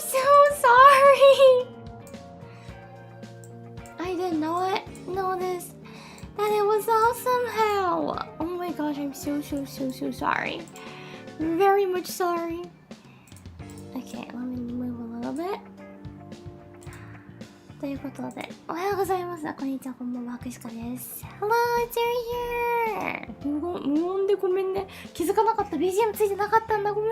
so sorry. I did not notice that it was off somehow. Oh my gosh, I'm so sorry. Very much sorry. Okay, let me move a little bit. ということで、おはようございます。こんにちは、こんばんは、くしかです。Hello, it's here! 無音でごめんね。気づかなかった。BGM ついてなかったんだ。ごめん。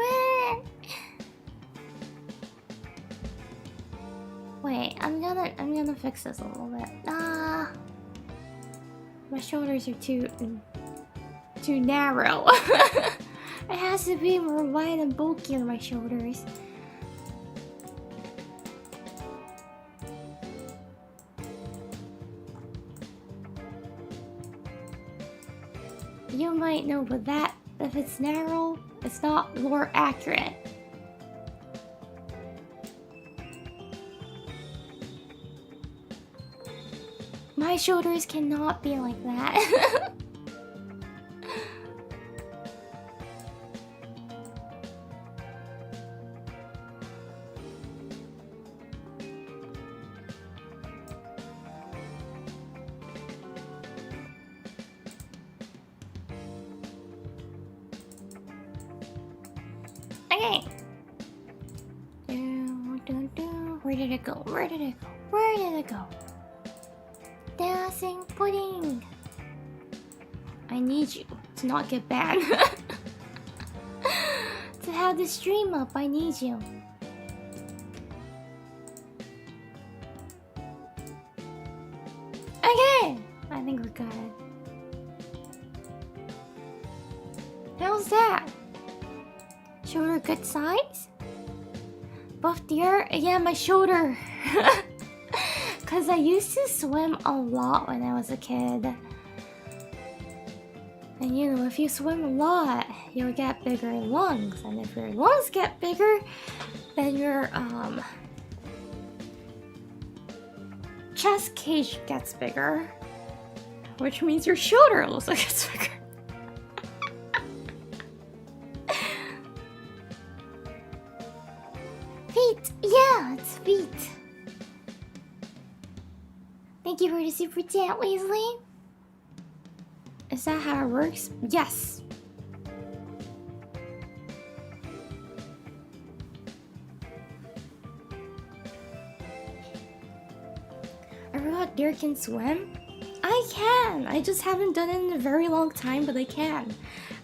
Wait, I'm gonna fix this a little bit. My shoulders are too narrow. It has to be more wide and bulky on my shoulders. You might know, but that, if it's narrow, it's not more accurate. My shoulders cannot be like that. Okay. Where did it go? Where did it go? Where did it go? Dancing pudding. I need you to not get banned. To have the stream up, I need you. Okay, I think we're good. How's that? Shoulder good size? Buff dear? Yeah, my shoulder. Cause I used to swim a lot when I was a kid. And you know, if you swim a lot, you'll get bigger lungs. And if your lungs get bigger, then your chest cage gets bigger. Which means your shoulder also gets bigger. Feet! Yeah, it's feet. Thank you for the super chat, Weasley. Is that how it works? Yes. I forgot deer can swim. I can. I just haven't done it in a very long time, but I can.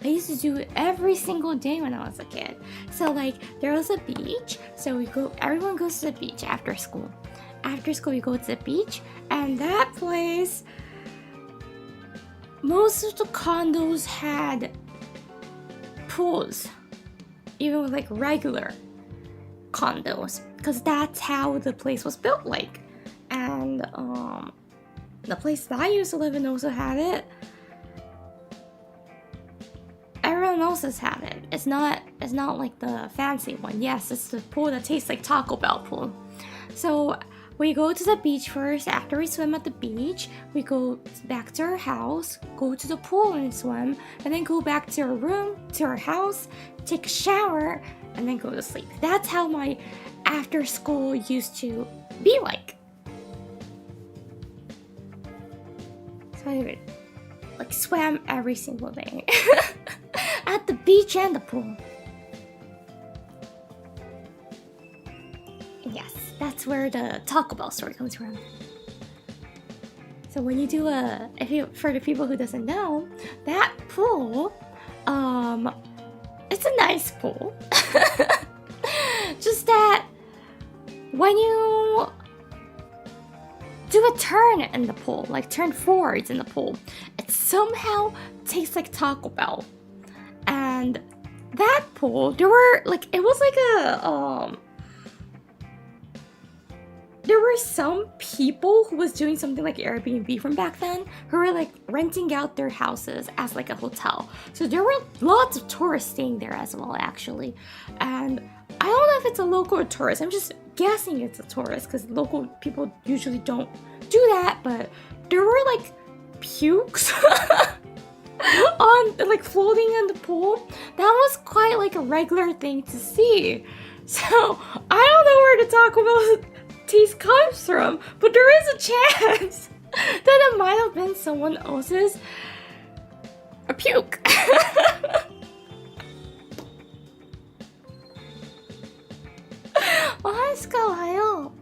I used to do it every single day when I was a kid. So like, there was a beach. So everyone goes to the beach after school. After school, we go to the beach, and that place, most of the condos had pools, even with like regular condos, because that's how the place was built like. And the place that I used to live in also had it. Everyone else has had it. It's not like the fancy one. Yes, it's the pool that tastes like Taco Bell pool. So we go to the beach first. After we swim at the beach, we go back to our house, go to the pool and swim, and then go back to our room, to our house, take a shower, and then go to sleep. That's how my after school used to be like. So I like swam every single day at the beach and the pool. Yes, that's where the Taco Bell story comes from. So when you do for the people who doesn't know, that pool, it's a nice pool. Just that when you do a turn in the pool, like turn forwards in the pool, it somehow tastes like Taco Bell. And that pool, there were like, it was like a there were some people who was doing something like Airbnb from back then, who were like renting out their houses as like a hotel. So there were lots of tourists staying there as well, actually. And I don't know if it's a local or tourist. I'm just guessing it's a tourist because local people usually don't do that. But there were like pukes on like floating in the pool. That was quite like a regular thing to see. So I don't know where the Taco Bell taste comes from, but there is a chance that it might have been someone else's puke. 와이스카와요.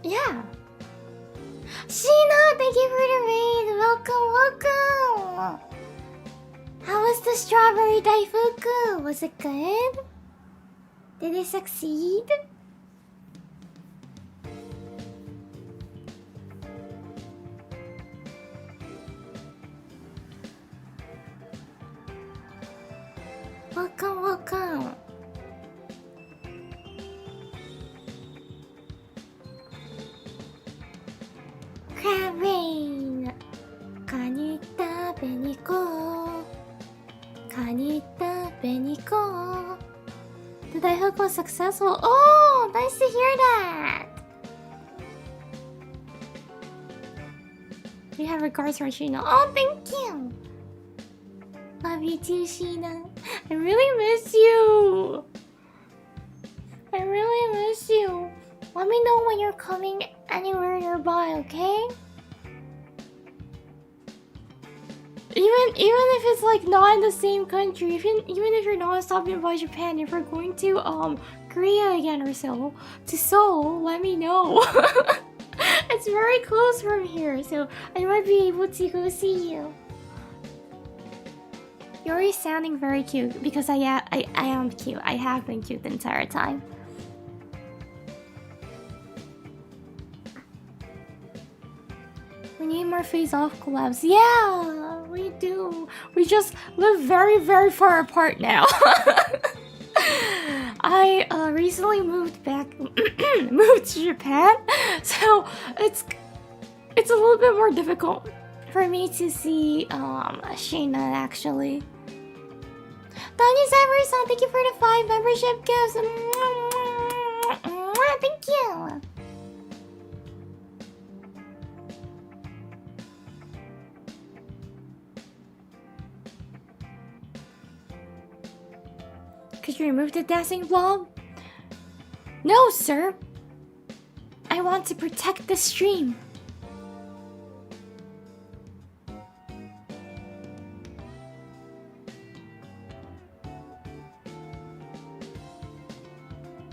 Yeah. Sheena, thank you for the raid. Welcome, welcome. How was the strawberry daifuku? Was it good? Did they succeed? Welcome, welcome. Crab rain. カニ食べに行こう。カニ食べに行こう。The daifuku was successful. Oh, nice to hear that. We have regards from Sheena. Oh, thank you. Love you too, Sheena. I really miss you. I really miss you. Let me know when you're coming anywhere nearby, okay? Even if it's like not in the same country, even if you're not stopping by Japan, if we're going to Korea again or so, to Seoul, let me know. It's very close from here, so I might be able to go see you. You're always sounding very cute because I am cute. I have been cute the entire time. We need more face-off collabs. Yeah, we do. We just live very, very far apart now. I recently moved to Japan, so it's a little bit more difficult for me to see Sheena actually. Donnie Cyber-san, thank you for the 5 membership gifts. Thank you. Could you remove the dancing blob? No, sir. I want to protect the stream.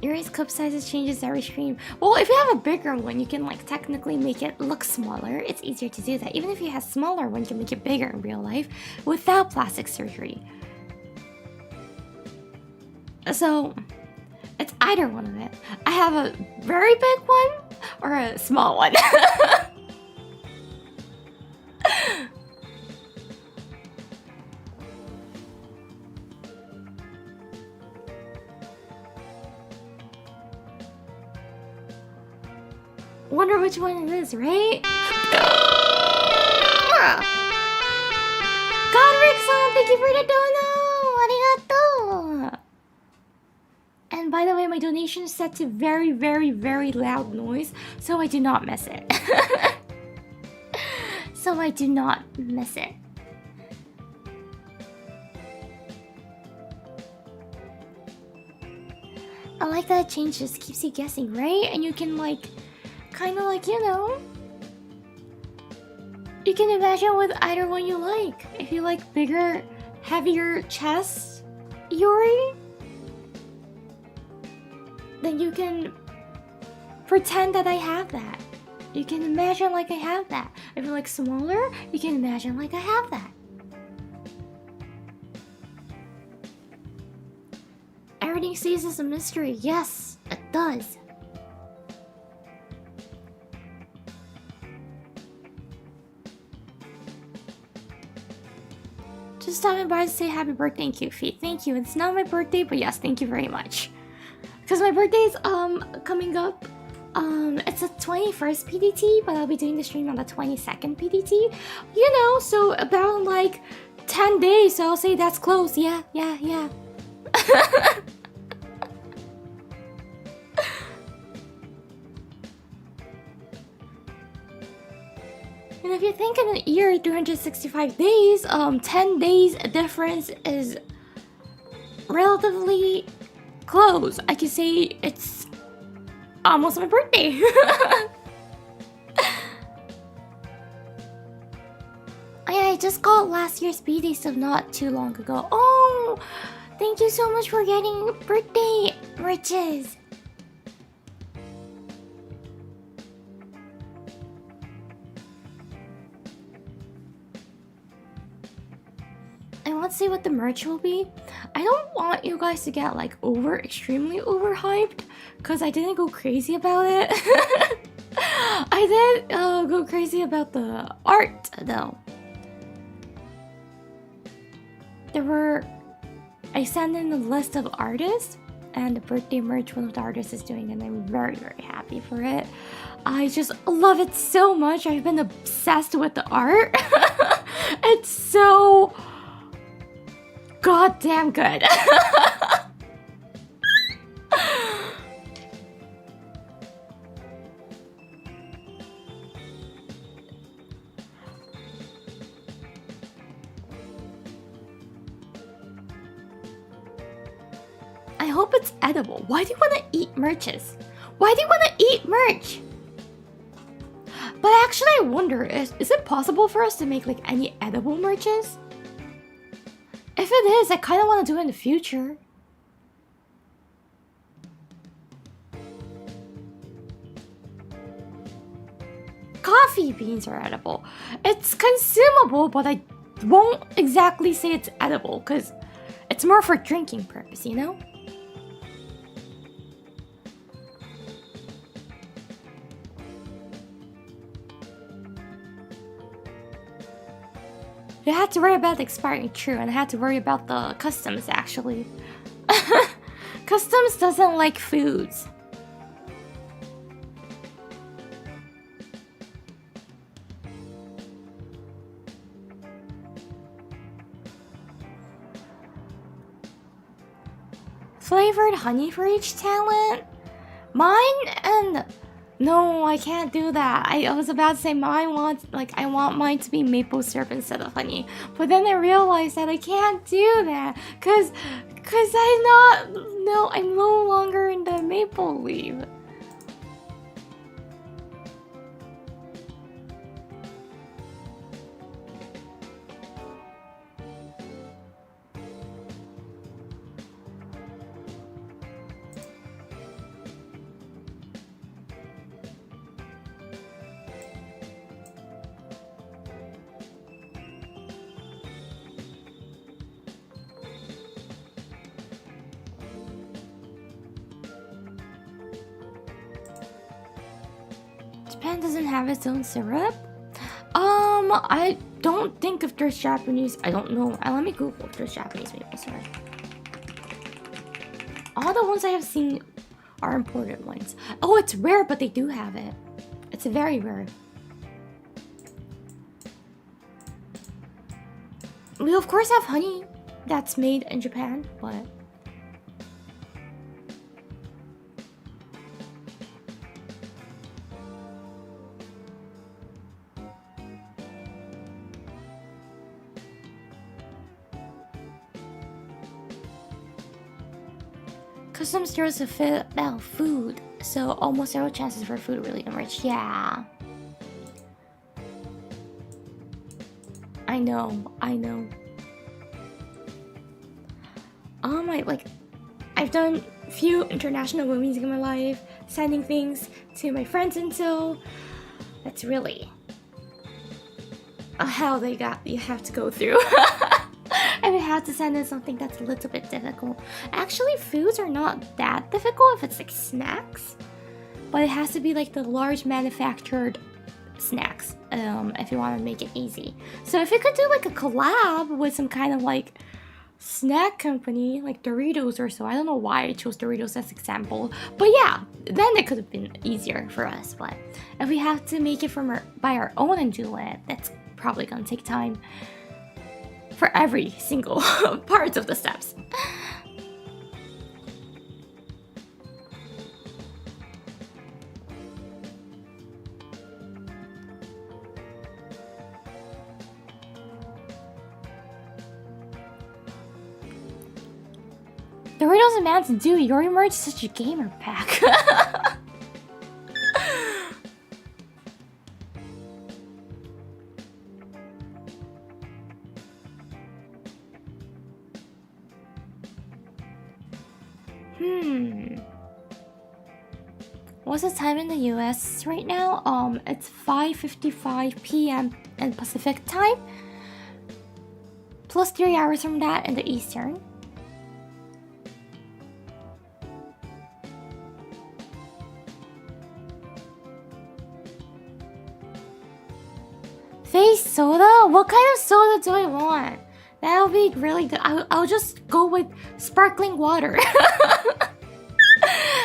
Yuri's cup sizes changes every stream. Well, if you have a bigger one, you can like technically make it look smaller. It's easier to do that. Even if you have smaller one, you can make it bigger in real life without plastic surgery. So, it's either one of it. I have a very big one or a small one. Wonder which one it is, right? Godric-san, thank you for the dono! Arigato! And by the way, my donation is set to very, very, very loud noise, so I do not miss it. So I do not miss it. I like that it changes, keeps you guessing, right? And you can like, kind of like, you know, you can imagine with either one you like. If you like bigger, heavier chest, Yuri, then you can pretend that I have that. You can imagine like I have that. If you like smaller, you can imagine like I have that. Everything stays as a mystery. Yes, it does. Just stopping by to say happy birthday and cute feet. Thank you. It's not my birthday, but yes, thank you very much. Because my birthday is coming up. It's the 21st PDT, but I'll be doing the stream on the 22nd PDT. You know, so about like 10 days, so I'll say that's close. Yeah. And if if you think in a year, 365 days, 10 days difference is relatively close. I can say it's almost my birthday. I just got last year's B-Day stuff not too long ago. Oh, thank you so much for getting birthday riches. I want to see what the merch will be. I don't want you guys to get like extremely overhyped, because I didn't go crazy about it. I did go crazy about the art though. I sent in a list of artists, and the birthday merch one of the artists is doing, and I'm very, very happy for it. I just love it so much. I've been obsessed with the art. It's so goddamn good. I hope it's edible. Why do you want to eat merches? Why do you want to eat merch? But actually, I wonder, is it possible for us to make like any edible merches? If it is, I kind of want to do it in the future. Coffee beans are edible. It's consumable, but I won't exactly say it's edible because it's more for drinking purpose, you know? You had to worry about expiring, true, and I had to worry about the customs actually. Customs doesn't like foods. Flavored honey for each talent? Mine and... No, I can't do that. I was about to say I want mine to be maple syrup instead of honey. But then I realized that I can't do that cause I'm no longer in the maple leaf. Japan doesn't have its own syrup? I don't think if there's Japanese. I don't know. Let me Google if there's Japanese maple syrup. All the ones I have seen are imported ones. Oh, it's rare, but they do have it. It's very rare. We of course have honey that's made in Japan, but custom stores to fit about food, so almost zero chances for food really enriched. Yeah. I know. I've done few international movies in my life, sending things to my friends, and so that's really a hell you have to go through. And I have to send in something that's a little bit difficult. Actually, foods are not that difficult if it's like snacks, but it has to be like the large manufactured snacks if you want to make it easy. So if you could do like a collab with some kind of like snack company like Doritos or so. I don't know why I chose Doritos as example, but yeah, then it could have been easier for us. But if we have to make it by our own and do it, that's probably gonna take time for every single part of the steps. Doritos and Mountain Dew, your merch is such a gamer pack. What's the time in the US right now? It's 5:55 p.m. in Pacific time, plus 3 hours from that in the Eastern. Face soda? What kind of soda do I want? That'll be really good. I'll just go with sparkling water.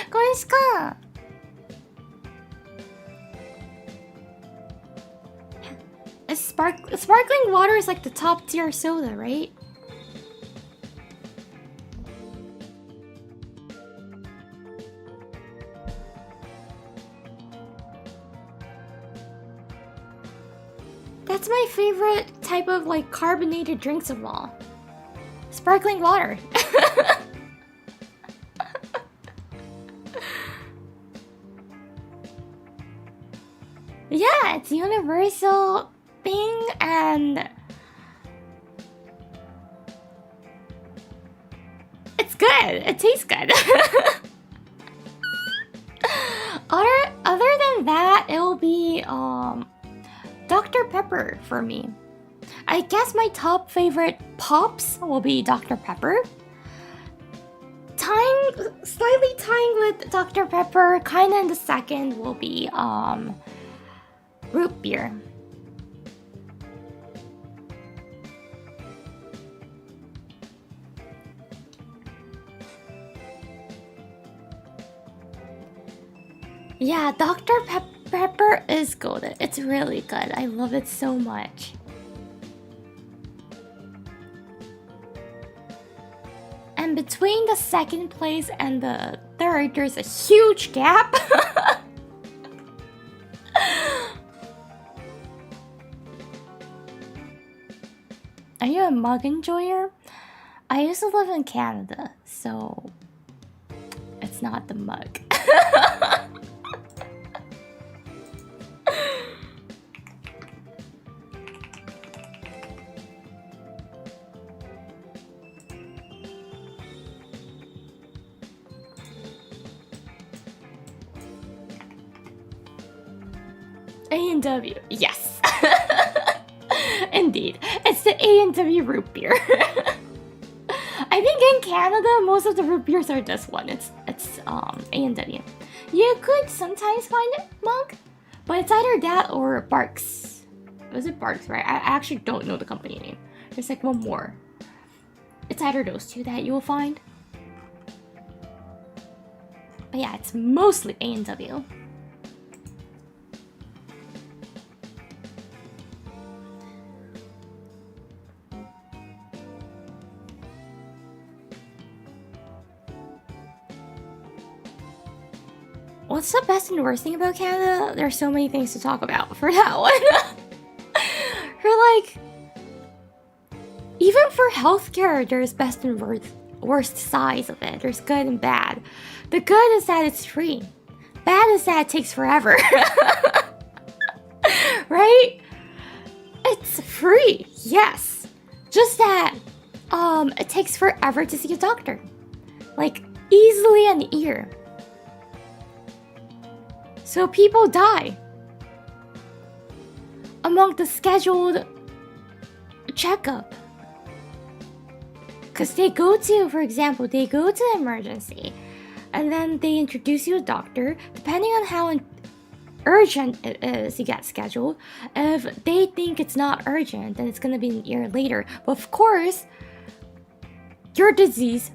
これしか。Sparkling water is like the top tier soda, right? That's my favorite type of like carbonated drinks of all. Sparkling water. Yeah, it's universal thing and it's good. It tastes good. Other than that, it'll be Dr. Pepper for me. I guess my top favorite pops will be Dr. Pepper. Slightly tying with Dr. Pepper, kinda in the second will be root beer. Yeah, Dr. Pepper is good. It's really good. I love it so much. And between the second place and the third, there's a huge gap. Are you a mug enjoyer? I used to live in Canada, so it's not the mug. A&W, yes. Indeed, it's the A&W root beer. I think in Canada, most of the root beers are this one. It's A&W. You could sometimes find it mug, but it's either that or Barks. Was it Barks, right? I actually don't know the company name. There's like one more. It's either those two that you'll find. But yeah, it's mostly A&W. What's the best and worst thing about Canada? There's so many things to talk about for that one. For like, even for healthcare, there's best and worst sides of it. There's good and bad. The good is that it's free. Bad is that it takes forever. Right? It's free, yes. Just that it takes forever to see a doctor. Like, easily an year. So people die among the scheduled checkup. Because they go to, for example, they go to emergency and then they introduce you a doctor. Depending on how urgent it is, you get scheduled. If they think it's not urgent, then it's going to be a year later. But of course, your disease,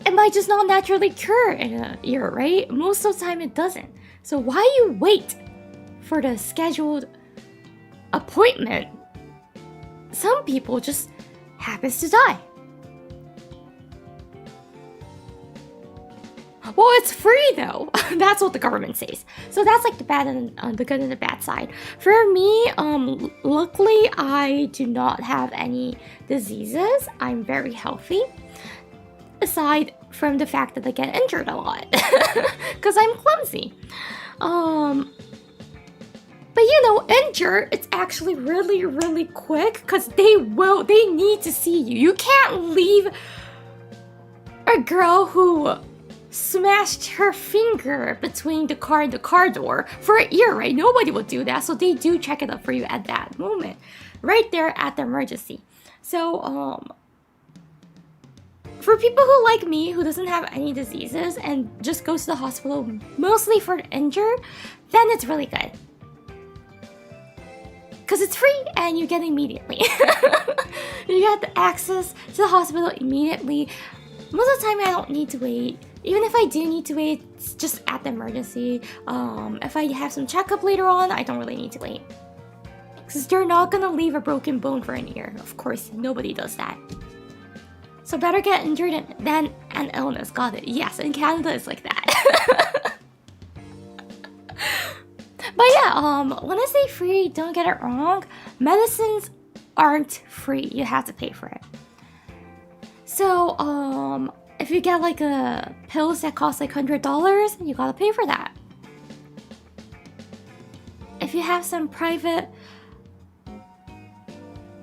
it might just not naturally cure in a year, right? Most of the time it doesn't. So why you wait for the scheduled appointment? Some people just happens to die. Well, it's free though. That's what the government says. So that's like the bad and the good and the bad side. For me, luckily I do not have any diseases. I'm very healthy. Aside from the fact that I get injured a lot because I'm clumsy. But you know, injured, it's actually really, really quick because they need to see you. You can't leave a girl who smashed her finger between the car and the car door for a year, right? Nobody would do that. So they do check it up for you at that moment, right there at the emergency. So, for people who like me, who doesn't have any diseases and just goes to the hospital mostly for injured, then it's really good. Because it's free and you get it immediately. You get the access to the hospital immediately. Most of the time I don't need to wait. Even if I do need to wait, it's just at the emergency. If I have some checkup later on, I don't really need to wait. Because they're not gonna leave a broken bone for an ear. Of course, nobody does that. So better get injured than an illness. Got it. Yes, in Canada it's like that. But yeah, when I say free, don't get it wrong. Medicines aren't free. You have to pay for it. So, if you get like a pills that cost like $100, you gotta pay for that. If you have some private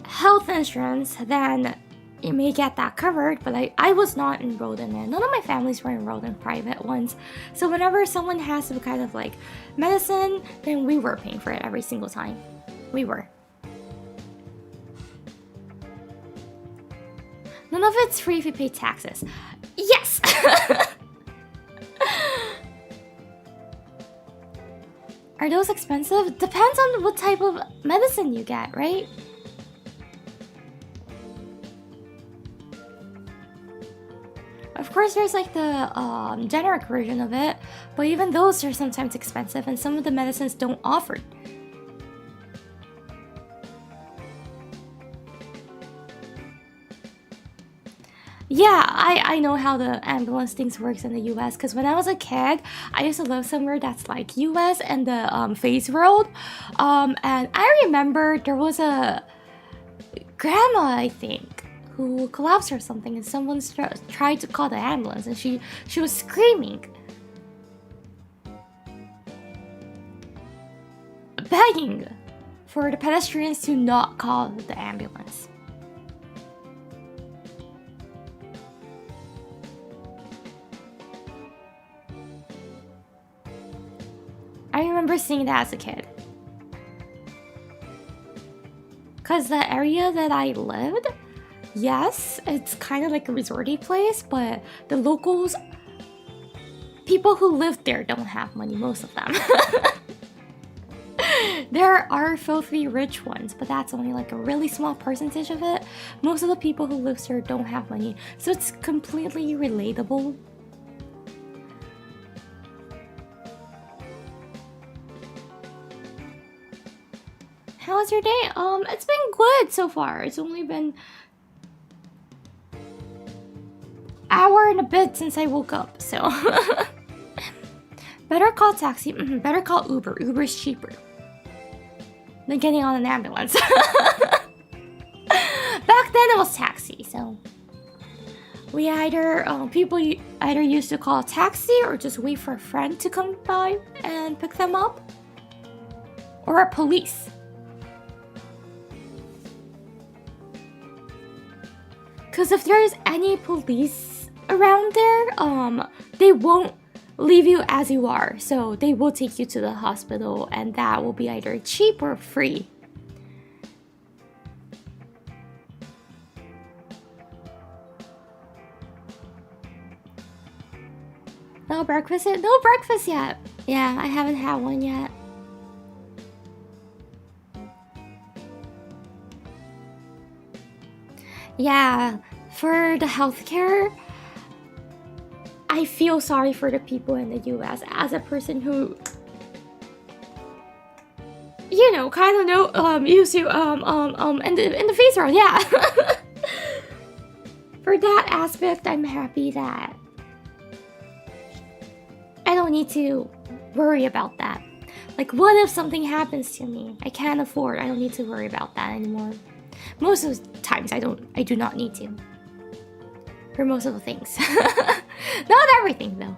health insurance, then you may get that covered, but I was not enrolled in it. None of my families were enrolled in private ones. So whenever someone has some kind of like medicine, then we were paying for it every single time. We were. None of it's free if you pay taxes. Yes! Are those expensive? Depends on what type of medicine you get, right? Of course, there's like the generic version of it, but even those are sometimes expensive, and some of the medicines don't offer. Yeah, I know how the ambulance things works in the US, because when I was a kid, I used to live somewhere that's like US and the Phase World, and I remember there was a grandma, I think, who collapsed or something, and someone tried to call the ambulance, and she was screaming, begging for the pedestrians to not call the ambulance. I remember seeing that as a kid. Because the area that I lived, yes, it's kind of like a resorty place, but the locals, people who live there don't have money, most of them. There are filthy rich ones, but that's only like a really small percentage of it. Most of the people who live there don't have money, so it's completely relatable. How was your day? It's been good so far. It's only been an hour and a bit since I woke up, so better call taxi. Better call Uber. Uber is cheaper than getting on an ambulance. Back then it was taxi, so we people either used to call a taxi or just wait for a friend to come by and pick them up, or a police. Because if there's any police around there, they won't leave you as you are. So they will take you to the hospital, and that will be either cheap or free. No breakfast yet? No breakfast yet. Yeah, I haven't had one yet. Yeah, for the healthcare, I feel sorry for the people in the US as a person who, you know, kind of used to in the face world, yeah. For that aspect, I'm happy that I don't need to worry about that. Like, what if something happens to me? I can't afford. I don't need to worry about that anymore. Most of the times, I do not need to. For most of the things. Not everything, though.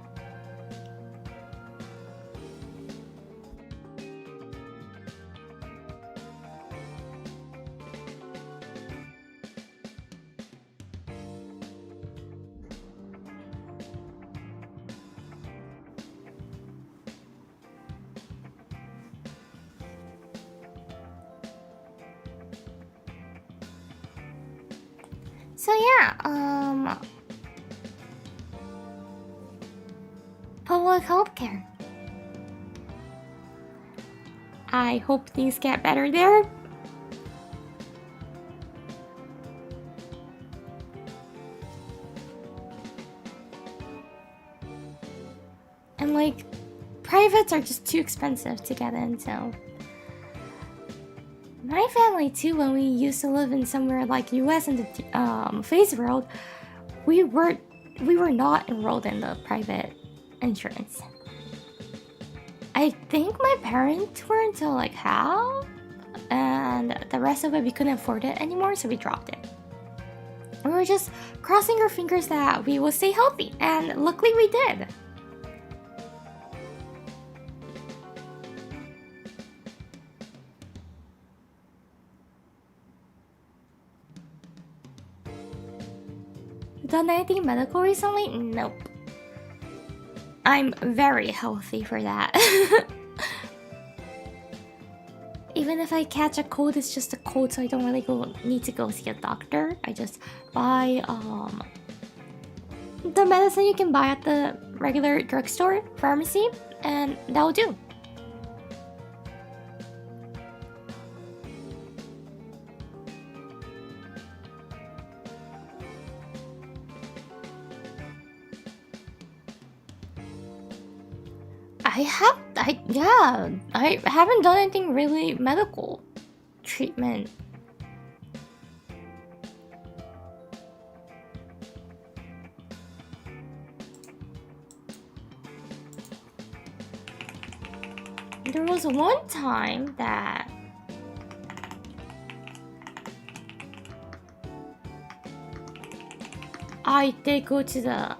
So yeah, public healthcare. I hope things get better there. And like, privates are just too expensive to get in, so. My family too, when we used to live in somewhere like US and the face world, we were not enrolled in the private insurance. I think my parents were until like half, and the rest of it we couldn't afford it anymore, so we dropped it. We were just crossing our fingers that we will stay healthy, and luckily we did. Done anything medical recently? Nope. I'm very healthy for that. Even if I catch a cold, it's just a cold, so I don't really need to go see a doctor. I just buy the medicine you can buy at the regular drugstore, pharmacy, and that'll do. I haven't done anything really medical treatment. There was one time that I did go to the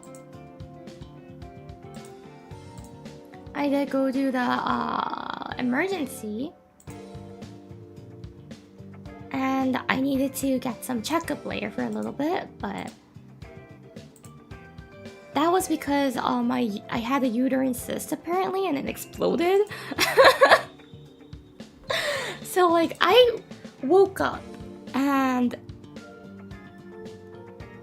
emergency, and I needed to get some checkup later for a little bit, but that was because I had a uterine cyst apparently, and it exploded. So like I woke up and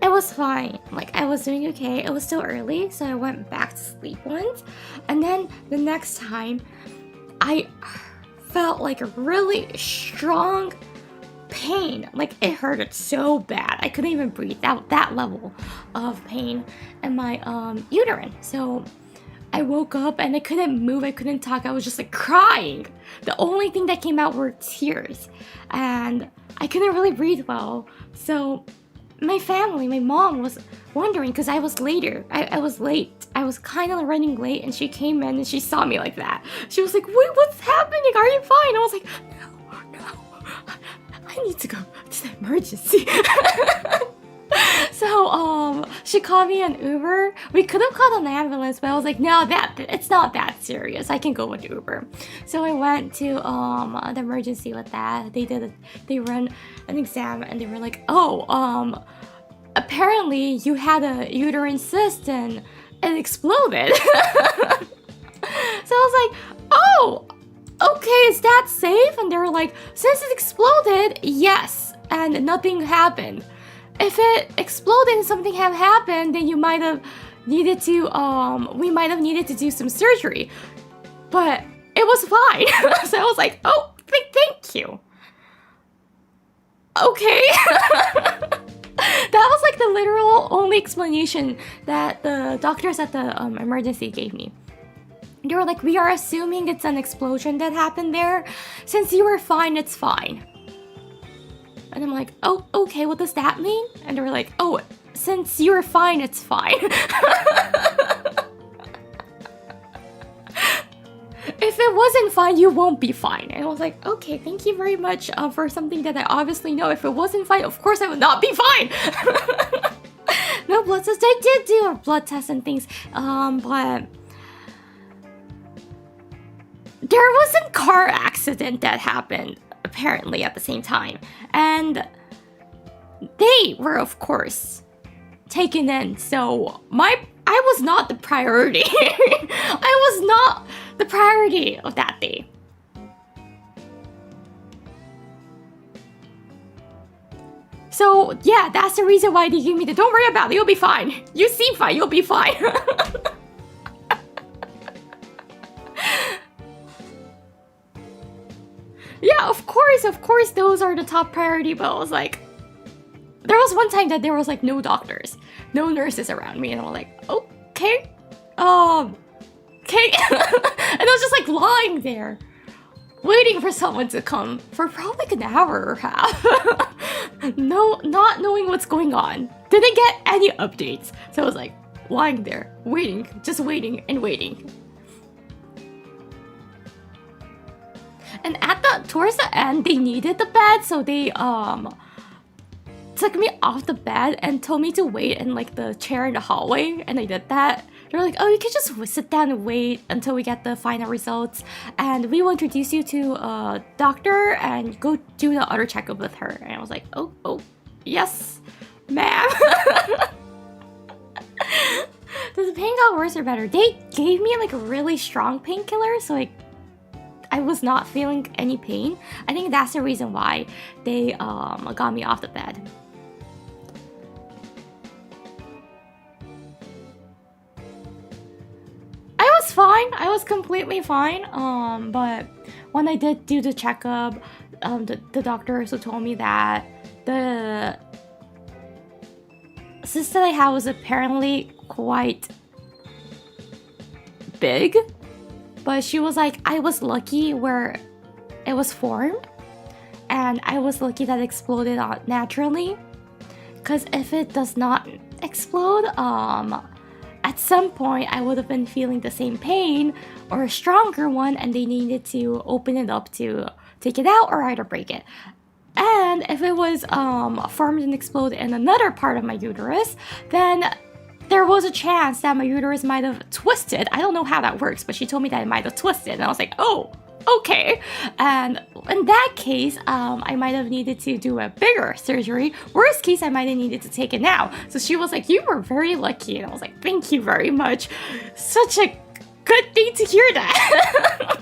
it was fine. Like I was doing okay. It was still early, so I went back to sleep once, and then the next time I felt like a really strong pain. Like it hurted so bad I couldn't even breathe. That level of pain in my uterine. So I woke up and I couldn't move, I couldn't talk, I was just like crying. The only thing that came out were tears, and I couldn't really breathe well. So my family, my mom was wondering, because I was later. I was late. I was kind of running late, and she came in and she saw me like that. She was like, "Wait, what's happening? Are you fine?" I was like, "No, I need to go to the emergency." So she called me an Uber. We could have called an ambulance, but I was like, no, it's not that serious. I can go with Uber. So I went to the emergency with that. They ran an exam, and they were like, oh, apparently you had a uterine cyst and it exploded. So I was like, oh, okay, is that safe? And they were like, since it exploded, yes, and nothing happened. If it exploded and something had happened, then you might have needed to, we might have needed to do some surgery. But it was fine. So I was like, oh, thank you. Okay. That was like the literal only explanation that the doctors at the emergency gave me. They were like, we are assuming it's an explosion that happened there. Since you were fine, it's fine. And I'm like, oh, okay, what does that mean? And they were like, oh, since you're fine, it's fine. it wasn't fine, you won't be fine. And I was like, okay, thank you very much for something that I obviously know. If it wasn't fine, of course I would not be fine. No blood test. I did do a blood test and things, but there was a car accident that happened apparently at the same time, and they were of course taken in. So I was not the priority. I was not the priority of that day. So yeah, that's the reason why they gave me the don't worry about it, you'll be fine. You seem fine, you'll be fine. Yeah, of course those are the top priority, but I was like, there was one time that there was like no doctors, no nurses around me, and I was like, okay. Okay. And I was just like lying there, waiting for someone to come for probably like an hour or half. No, not knowing what's going on. Didn't get any updates. So I was like lying there, waiting, just waiting and waiting. And towards the end, they needed the bed, so they took me off the bed and told me to wait in like the chair in the hallway, and I did that. They were like, oh, you can just sit down and wait until we get the final results, and we will introduce you to a doctor and go do the other checkup with her. And I was like, oh, yes, ma'am. The pain got worse or better. They gave me like a really strong painkiller, so like I was not feeling any pain. I think that's the reason why they got me off the bed. I was fine. I was completely fine. But when I did do the checkup, the doctor also told me that the cyst that I had was apparently quite big. But she was like, I was lucky where it was formed, and I was lucky that it exploded out naturally. Because if it does not explode, at some point I would have been feeling the same pain or a stronger one, and they needed to open it up to take it out or either break it. And if it was formed and exploded in another part of my uterus, then there was a chance that my uterus might have twisted. I don't know how that works, but she told me that it might have twisted, and I was like, oh, okay. And in that case, I might have needed to do a bigger surgery. Worst case, I might have needed to take it out. So she was like, you were very lucky. And I was like, thank you very much. Such a good thing to hear that.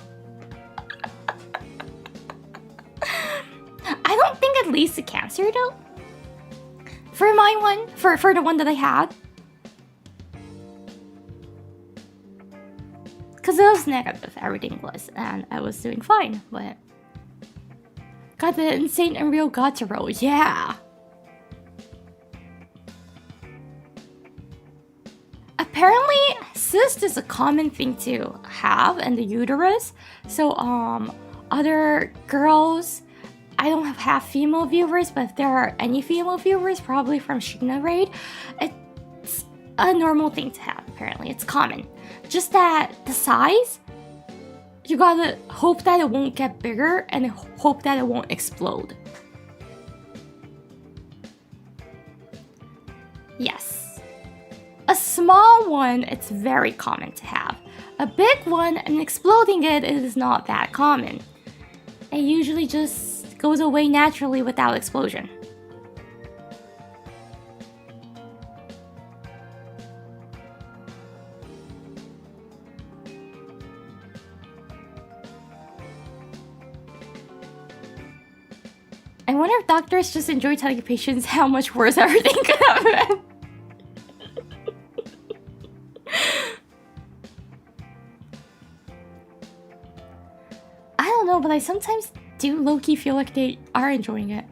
I don't think it leads to cancer though. For my one, for the one that I had. Because it was negative, everything was, and I was doing fine, but got the insane and real gacha roll, yeah! Apparently, cyst is a common thing to have in the uterus, so other girls, I don't have female viewers, but if there are any female viewers, probably from Shina Raid, it's a normal thing to have, apparently, it's common. Just that the size, you gotta hope that it won't get bigger and hope that it won't explode. Yes. A small one, it's very common to have. A big one and exploding it is not that common. It usually just goes away naturally without explosion. I wonder if doctors just enjoy telling patients how much worse everything could have been. I don't know, but I sometimes do low-key feel like they are enjoying it.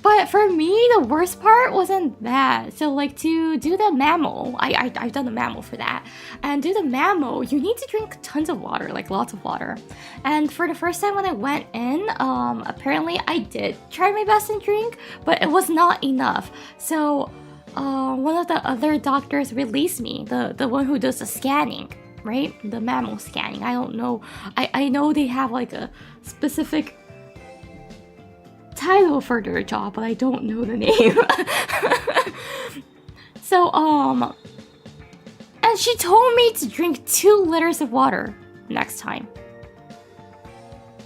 But for me, the worst part wasn't that. So like to do the mammo, I've done the mammo for that. And do the mammo, you need to drink tons of water, like lots of water. And for the first time when I went in, apparently I did try my best and drink, but it was not enough. So one of the other doctors released me, the one who does the scanning. right? The mammal scanning. I don't know. I know they have like a specific title for their job, but I don't know the name. So, and she told me to drink 2 liters of water next time.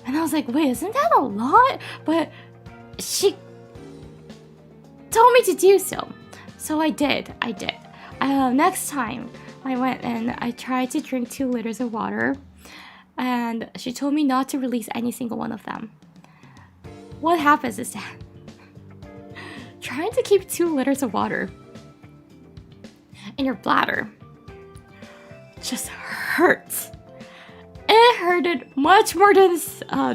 And I was like, wait, isn't that a lot? But she told me to do so. So I did. Next time I went and I tried to drink 2 liters of water, and she told me not to release any single one of them. What happens is that trying to keep 2 liters of water in your bladder just hurts. It hurted much more than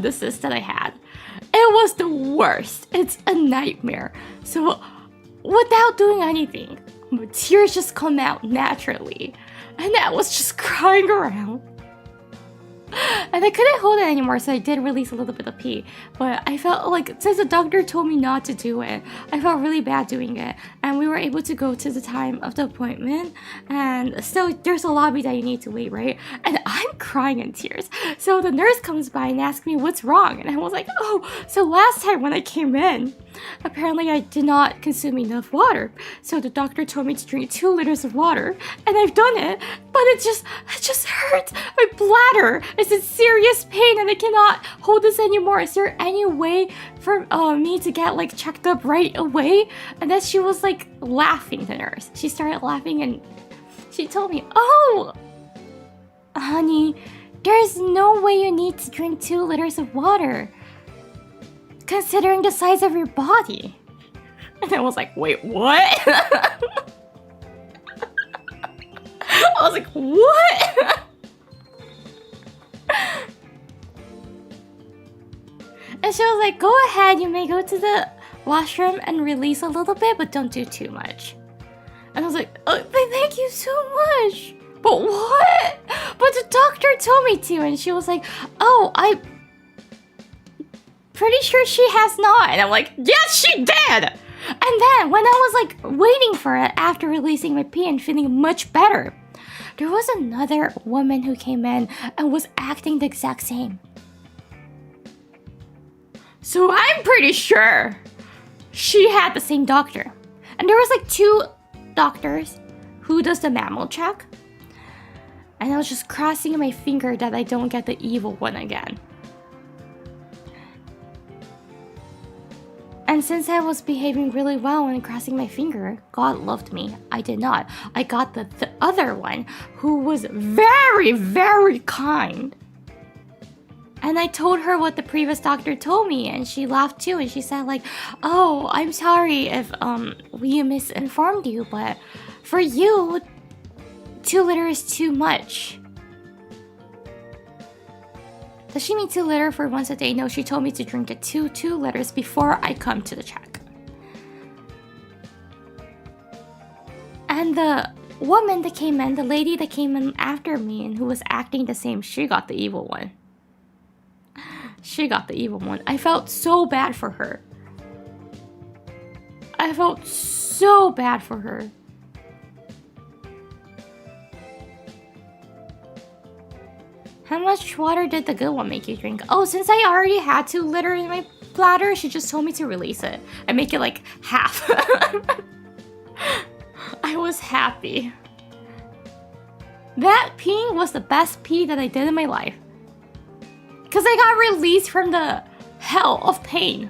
the cyst that I had. It was the worst. It's a nightmare. So without doing anything, my tears just come out naturally. And I was just crying around. And I couldn't hold it anymore, so I did release a little bit of pee. But I felt like, since the doctor told me not to do it, I felt really bad doing it. And we were able to go to the time of the appointment. And still, there's a lobby that you need to wait, right? And I'm crying in tears. So the nurse comes by and asks me what's wrong. And I was like, oh, so last time when I came in, apparently I did not consume enough water. So the doctor told me to drink 2 liters of water. And I've done it, but it just hurts. My bladder is in serious pain and I cannot hold this anymore. Is there any way for me to get like checked up right away? And then she was like laughing, the nurse. She started laughing and she told me, oh, honey, there's no way you need to drink 2 liters of water, considering the size of your body. And I was like, wait, what? I was like, what? And she was like, go ahead, you may go to the washroom and release a little bit, but don't do too much. And I was like, oh, thank you so much. But what? But the doctor told me to. And she was like, oh, I'm pretty sure she has not. And I'm like, yes, she did. And then when I was like waiting for it after releasing my pee and feeling much better, there was another woman who came in and was acting the exact same. So I'm pretty sure she had the same doctor. And there was like 2 doctors who does the mammal check. And I was just crossing my finger that I don't get the evil one again. And since I was behaving really well and crossing my finger, God loved me. I did not. I got the other one who was very, very kind. And I told her what the previous doctor told me, and she laughed too, and she said like, oh, I'm sorry if we misinformed you, but for you, 2 liters is too much. Does she mean 2 liters for once a day? No, she told me to drink it 2 liters before I come to the check. And the woman that came in, the lady that came in after me and who was acting the same, she got the evil one. She got the evil one. I felt so bad for her. I felt so bad for her. How much water did the good one make you drink? Oh, since I already had 2 liters in my bladder, she just told me to release it and make it like half. I was happy. That peeing was the best pee that I did in my life. Because I got released from the hell of pain.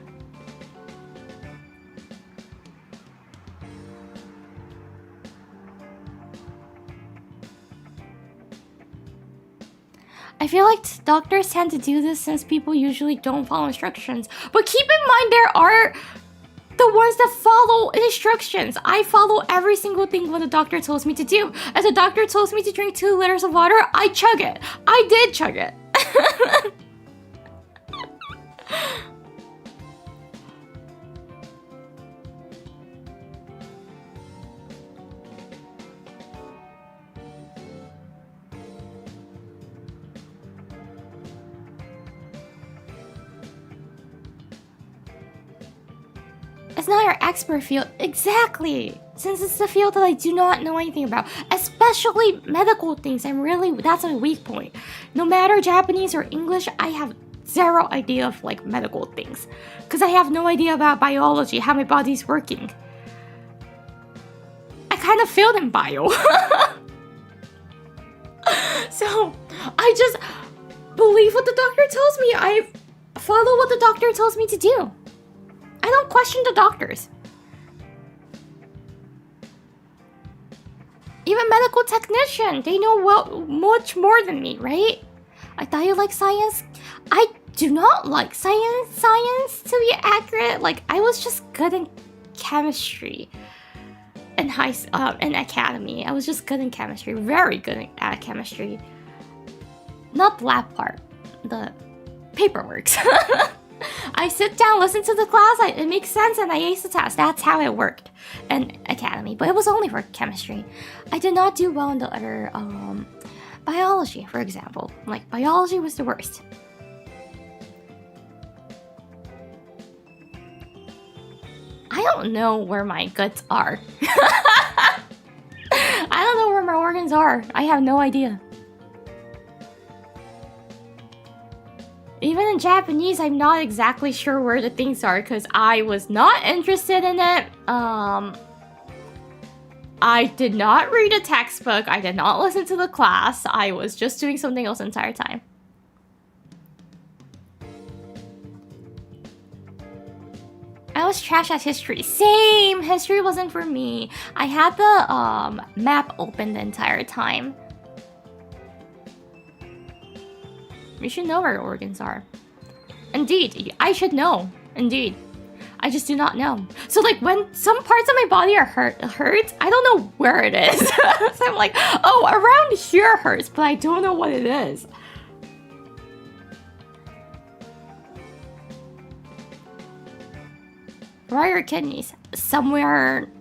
I feel like doctors tend to do this since people usually don't follow instructions. But keep in mind, there are the ones that follow instructions. I follow every single thing what the doctor tells me to do. If the doctor tells me to drink 2 liters of water, I chug it. I did chug it. It's not your expert field. Exactly. since it's the field that I do not know anything about, especially medical things. That's a weak point. No matter Japanese or English, I have zero idea of like medical things because I have no idea about biology, how my body's working. I kind of failed in bio. So I just believe what the doctor tells me. I follow what the doctor tells me to do. I don't question the doctors. Even medical technician, they know much more than me, right? I thought you like science. I do not like science to be accurate. Like, I was just good in chemistry in in academy. I was just good in chemistry, very good at chemistry. Not the lab part, the paperwork. I sit down, listen to the class, it makes sense, and I ace the test. That's how it worked in academy, but it was only for chemistry. I did not do well in the other biology, for example. Like, biology was the worst. I don't know where my guts are. I don't know where my organs are. I have no idea. Even in Japanese, I'm not exactly sure where the things are because I was not interested in it. I did not read a textbook. I did not listen to the class. I was just doing something else the entire time. I was trash at history. Same! History wasn't for me. I had the map open the entire time. You should know where your organs are. Indeed, I should know. Indeed. I just do not know. So like when some parts of my body are hurt, I don't know where it is. So I'm like, oh, around here hurts, but I don't know what it is. Where are your kidneys? Somewhere.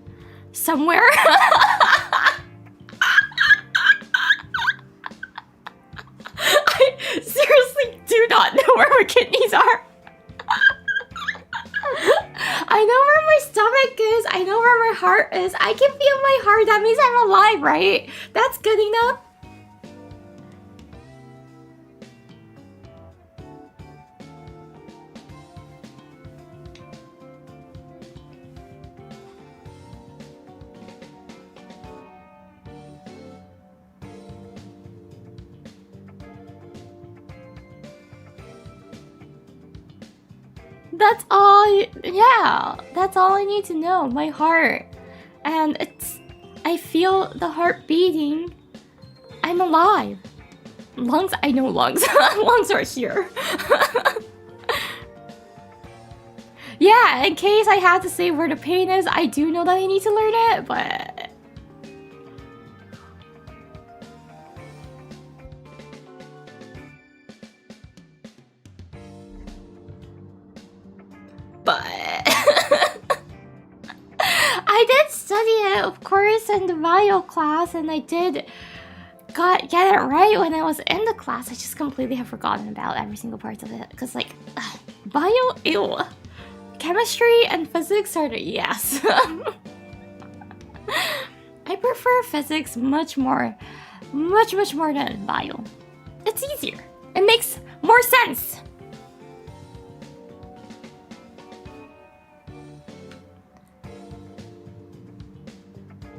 I seriously do not know where my kidneys are. I know where my stomach is. I know where my heart is. I can feel my heart. That means I'm alive, right? That's good enough. That's all, yeah, that's all I need to know, my heart. And I feel the heart beating. I'm alive. Lungs, I know lungs. Lungs are here. Yeah, in case I had to say where the pain is, I do know that I need to learn it, but... I did study it, of course, in the bio class, and I did get it right when I was in the class. I just completely have forgotten about every single part of it, because like, bio, ew. Chemistry and physics are the yes. I prefer physics much more than bio. It's easier. It makes more sense.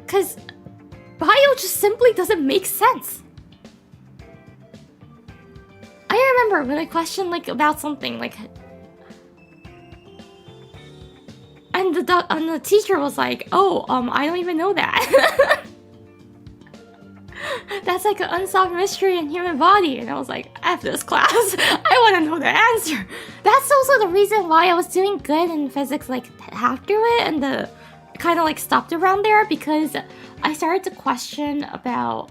Because bio just simply doesn't make sense. I remember when I questioned like about something like, and the teacher was like, "Oh, I don't even know that." That's like an unsolved mystery in human body, and I was like, "F this class, I want to know the answer." That's also the reason why I was doing good in physics like after it, and the kind of like stopped around there because I started to question about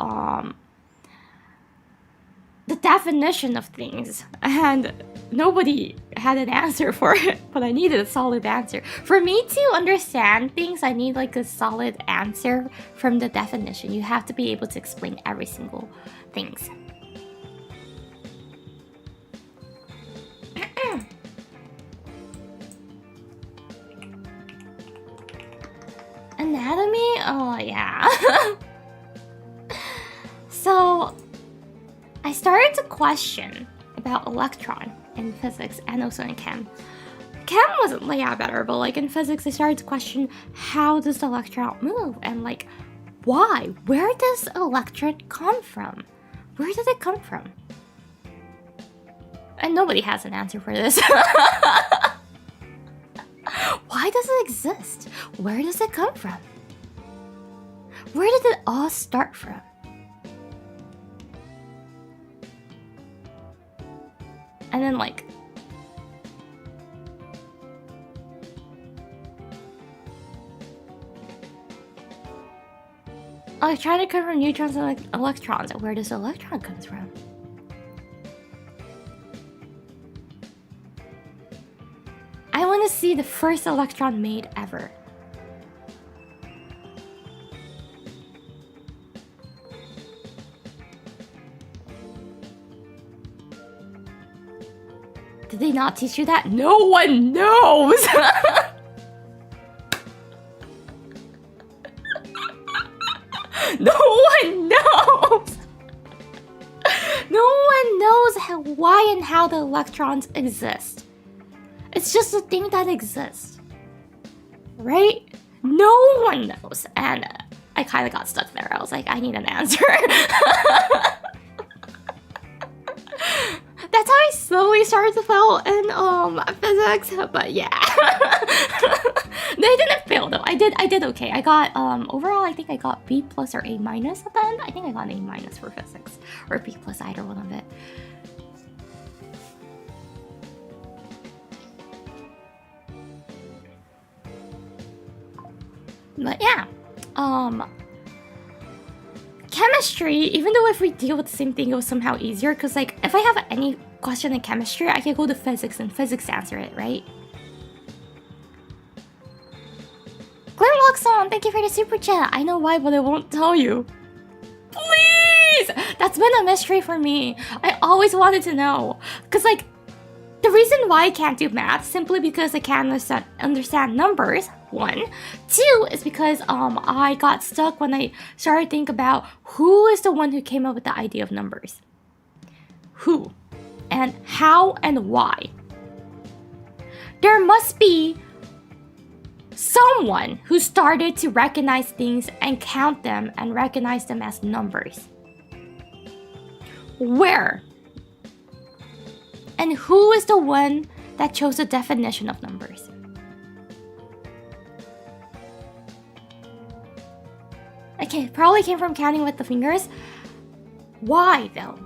the definition of things, and nobody had an answer for it, but I needed a solid answer. For me to understand things, I need like a solid answer from the definition. You have to be able to explain every single things. Anatomy? Oh, yeah. So, I started to question about electron in physics and also in chem. Chem wasn't, yeah, better, but like in physics, I started to question how does the electron move and like why? Where does electron come from? Where did it come from? And nobody has an answer for this. Why does it exist? Where does it come from? Where did it all start from? And then like I try to cover neutrons and electrons. Where does the electron come from? I want to see the first electron made ever. Did they not teach you that? No one knows! No one knows! No one knows why and how the electrons exist. It's just a thing that exists. Right? No one knows. And I kind of got stuck there. I was like, I need an answer. That's how I slowly started to fail in physics, but yeah. No, I didn't fail though. I did okay. I got overall I think I got B+ or A- at the end. I think I got an A- for physics. Or B+, either one of it. But yeah. Chemistry, even though if we deal with the same thing, it was somehow easier. Because like, if I have any question in chemistry, I can go to physics and physics answer it, right? Glenlockson, thank you for the super chat. I know why, but I won't tell you. Please! That's been a mystery for me. I always wanted to know. Because like, the reason why I can't do math simply because I can't understand numbers. 1. 2 is because I got stuck when I started to think about who is the one who came up with the idea of numbers. Who? And how and why. There must be someone who started to recognize things and count them and recognize them as numbers. Where? And who is the one that chose the definition of numbers? Okay, probably came from counting with the fingers. Why though?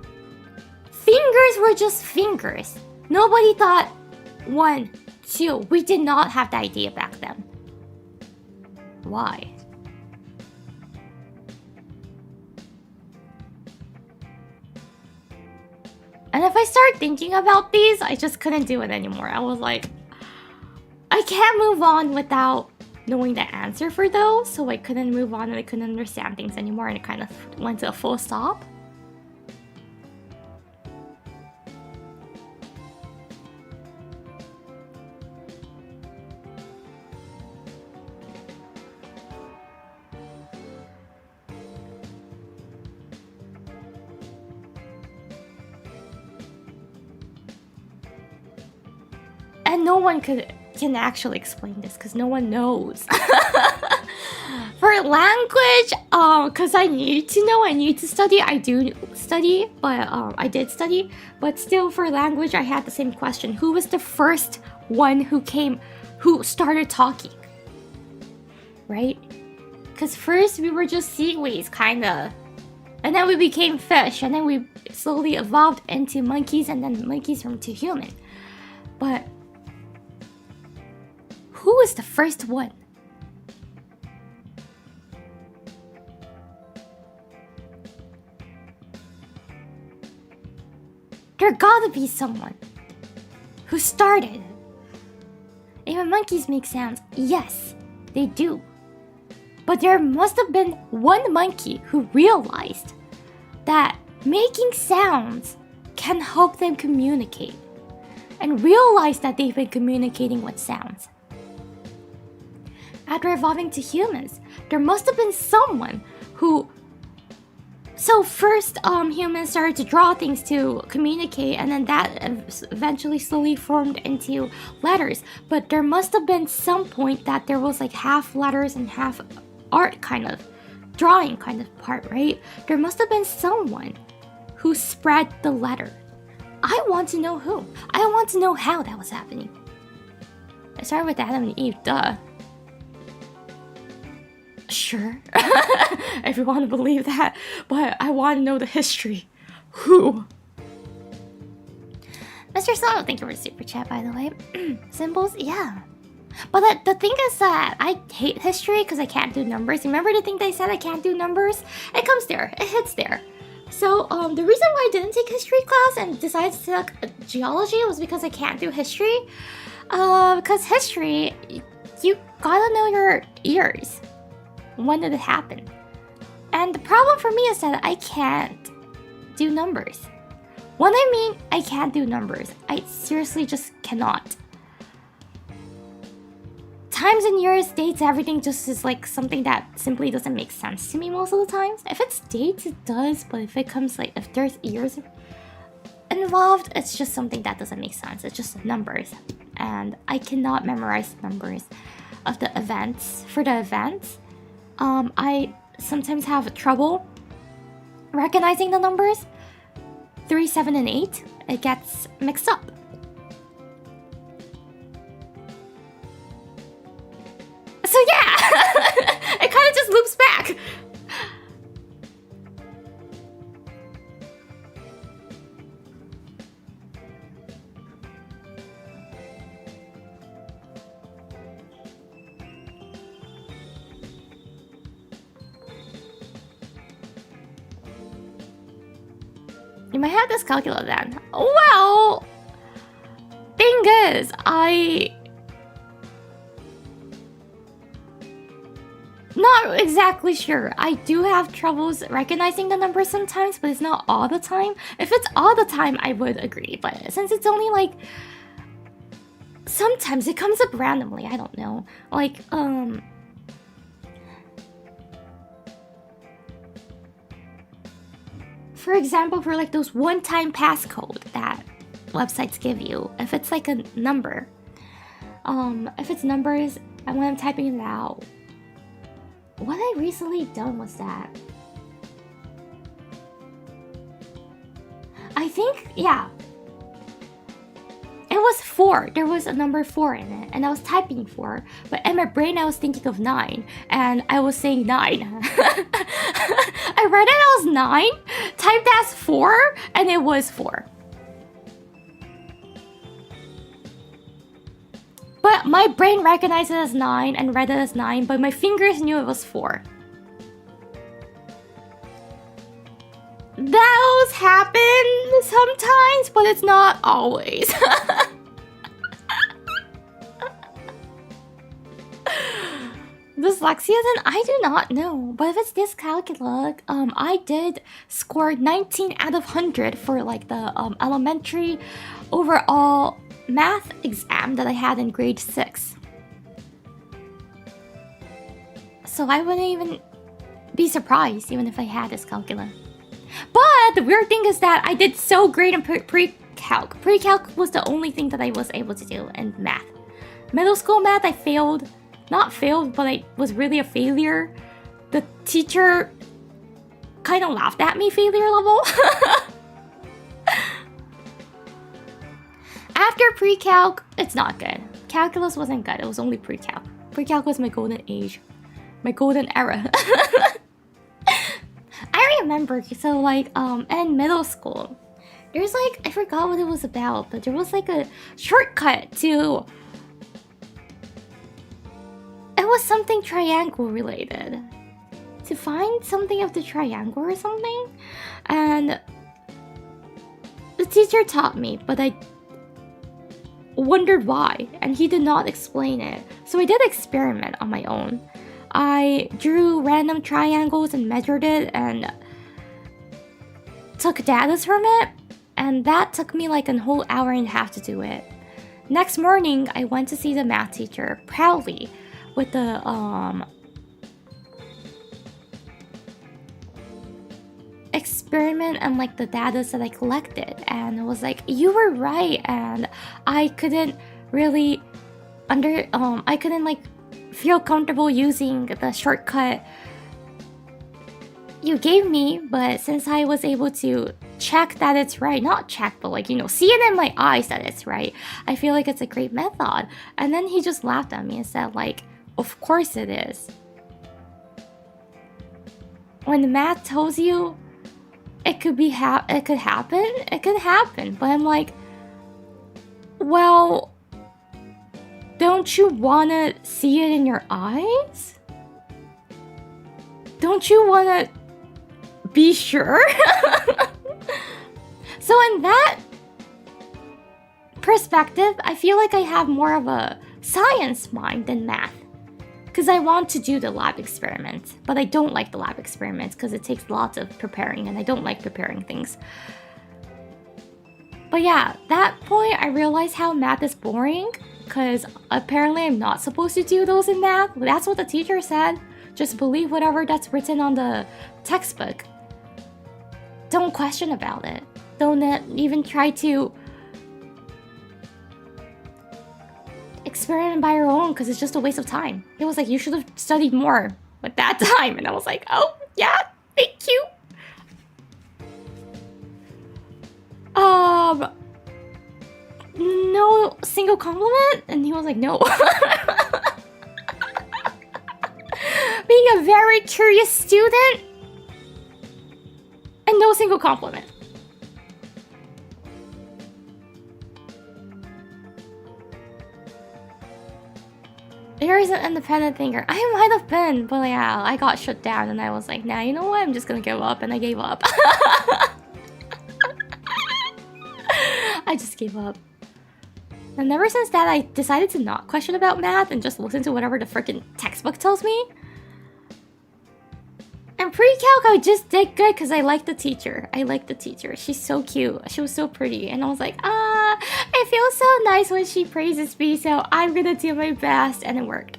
Fingers were just fingers. Nobody thought 1, 2. We did not have the idea back then. Why? And if I start thinking about these, I just couldn't do it anymore. I was like, I can't move on without knowing the answer for those, so I couldn't move on and I couldn't understand things anymore, and it kind of went to a full stop. And no one can actually explain this because no one knows. For language, because I need to know, I need to study. I do study, but I did study. But still, for language, I had the same question: who was the first one who started talking? Right? Because first we were just seaweeds, kinda, and then we became fish, and then we slowly evolved into monkeys, and then monkeys into human. But who was the first one? There gotta be someone who started. Even monkeys make sounds. Yes, they do. But there must have been one monkey who realized that making sounds can help them communicate, and realized that they've been communicating with sounds. After evolving to humans, there must have been someone who. So first, humans started to draw things to communicate, and then that eventually slowly formed into letters. But there must have been some point that there was like half letters and half art kind of, drawing kind of part, right? There must have been someone who spread the letter. I want to know who. I want to know how that was happening. It started with Adam and Eve, duh. Sure, if you want to believe that, but I want to know the history. Who? Mr. Soto, thank you for the super chat, by the way. Symbols, yeah. But the thing is that I hate history because I can't do numbers. Remember the thing they said I can't do numbers? It comes there, it hits there. So the reason why I didn't take history class and decided to take geology was because I can't do history. Because history, you gotta know your years. When did it happen? And the problem for me is that I can't do numbers. When I mean I can't do numbers, I seriously just cannot. Times and years, dates, everything just is like something that simply doesn't make sense to me most of the times. If it's dates, it does, but if it comes like, if there's years involved, it's just something that doesn't make sense. It's just numbers. And I cannot memorize numbers of the events. For the events, I sometimes have trouble recognizing the numbers. 3, 7, and 8, it gets mixed up. So yeah, it kind of just loops back. You might have this calculator then. Well, thing is, not exactly sure. I do have troubles recognizing the numbers sometimes, but it's not all the time. If it's all the time, I would agree. But since it's only like, sometimes it comes up randomly. I don't know. Like, for example, for like those one-time passcode that websites give you, if it's like a number, if it's numbers, and when I'm typing it out, what I recently done was that I think, yeah, it was 4. There was a number 4 in it, and I was typing 4, but in my brain I was thinking of 9, and I was saying 9. I read it as 9, typed as 4, and it was 4. But my brain recognized it as 9 and read it as 9, but my fingers knew it was 4. Those happen sometimes, but it's not always. Dyslexia, then I do not know. But if it's dyscalculia, I did score 19 out of 100 for like the elementary overall math exam that I had in grade 6. So I wouldn't even be surprised even if I had dyscalculia. But the weird thing is that I did so great in pre-calc. Pre-calc was the only thing that I was able to do in math. Middle school math, I failed. Not failed, but I was really a failure. The teacher kind of laughed at me failure level. After pre-calc, it's not good. Calculus wasn't good, it was only pre-calc. Pre-calc was my golden age. My golden era. I remember, so like, in middle school, there's like, I forgot what it was about, but there was like a shortcut to... It was something triangle related. To find something of the triangle or something. And the teacher taught me, but I wondered why, and he did not explain it. So I did experiment on my own. I drew random triangles and measured it and took data from it, and that took me like a whole hour and a half to do it. Next morning, I went to see the math teacher proudly with the experiment and like the data that I collected, and it was like, you were right, and I couldn't really I couldn't like feel comfortable using the shortcut you gave me, but since I was able to check that it's right, not check, but like, you know, see it in my eyes that it's right, I feel like it's a great method. And then he just laughed at me and said like, of course it is. When the math tells you it could happen, but I'm like, well, don't you wanna see it in your eyes? Don't you wanna be sure? So in that perspective, I feel like I have more of a science mind than math. Because I want to do the lab experiments, but I don't like the lab experiments because it takes lots of preparing, and I don't like preparing things. But yeah, that point I realized how math is boring, because apparently I'm not supposed to do those in math. That's what the teacher said. Just believe whatever that's written on the textbook. Don't question about it. Don't even try to experiment by your own, because it's just a waste of time. It was like, you should have studied more with that time. And I was like, oh, yeah, thank you. No single compliment? And he was like, no. Being a very curious student and no single compliment. You're an independent thinker. I might have been, but yeah, I got shut down and I was like, nah, you know what? I'm just gonna give up, and I gave up. I just gave up. And ever since that, I decided to not question about math and just listen to whatever the freaking textbook tells me. And pre-calc, I just did good because I liked the teacher. She's so cute. She was so pretty. And I was like, it feels so nice when she praises me, so I'm gonna do my best. And it worked.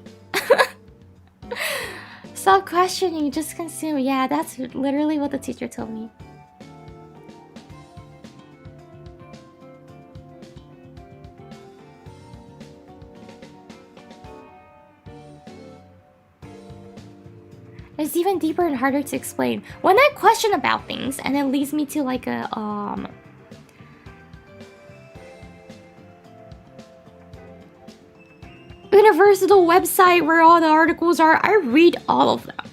Stop questioning, just consume. Yeah, that's literally what the teacher told me. It's even deeper and harder to explain. When I question about things and it leads me to like a universal website where all the articles are, I read all of them.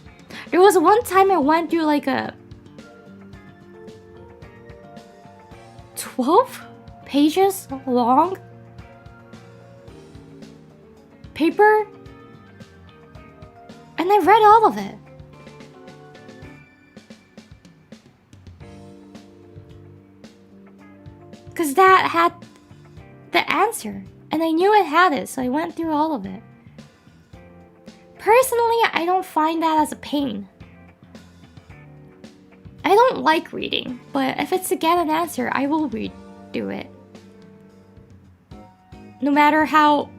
There was one time I went through like a 12 pages long paper, and I read all of it. Because that had the answer, and I knew it had it, so I went through all of it. Personally, I don't find that as a pain. I don't like reading, but if it's to get an answer, I will read through it. No matter how...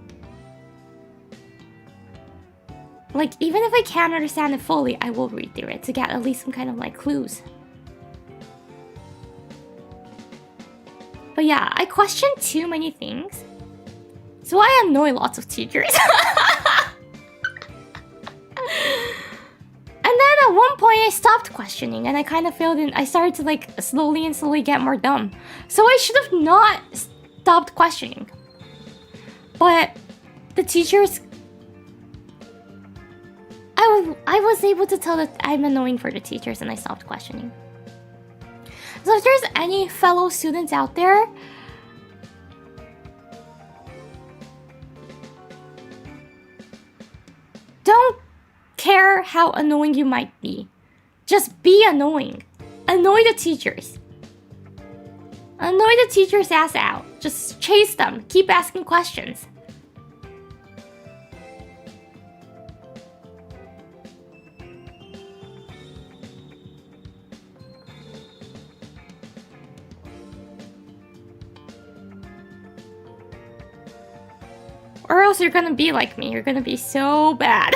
Like, even if I can't understand it fully, I will read through it to get at least some kind of like clues. But yeah, I question too many things, so I annoy lots of teachers. And then at one point I stopped questioning and I kind of failed, and I started to like slowly get more dumb. So I should have not stopped questioning. But the teachers... I was able to tell that I'm annoying for the teachers, and I stopped questioning. So if there's any fellow students out there, don't care how annoying you might be. Just be annoying. Annoy the teachers. Annoy the teachers' ass out. Just chase them. Keep asking questions. Or else you're gonna be like me. You're gonna be so bad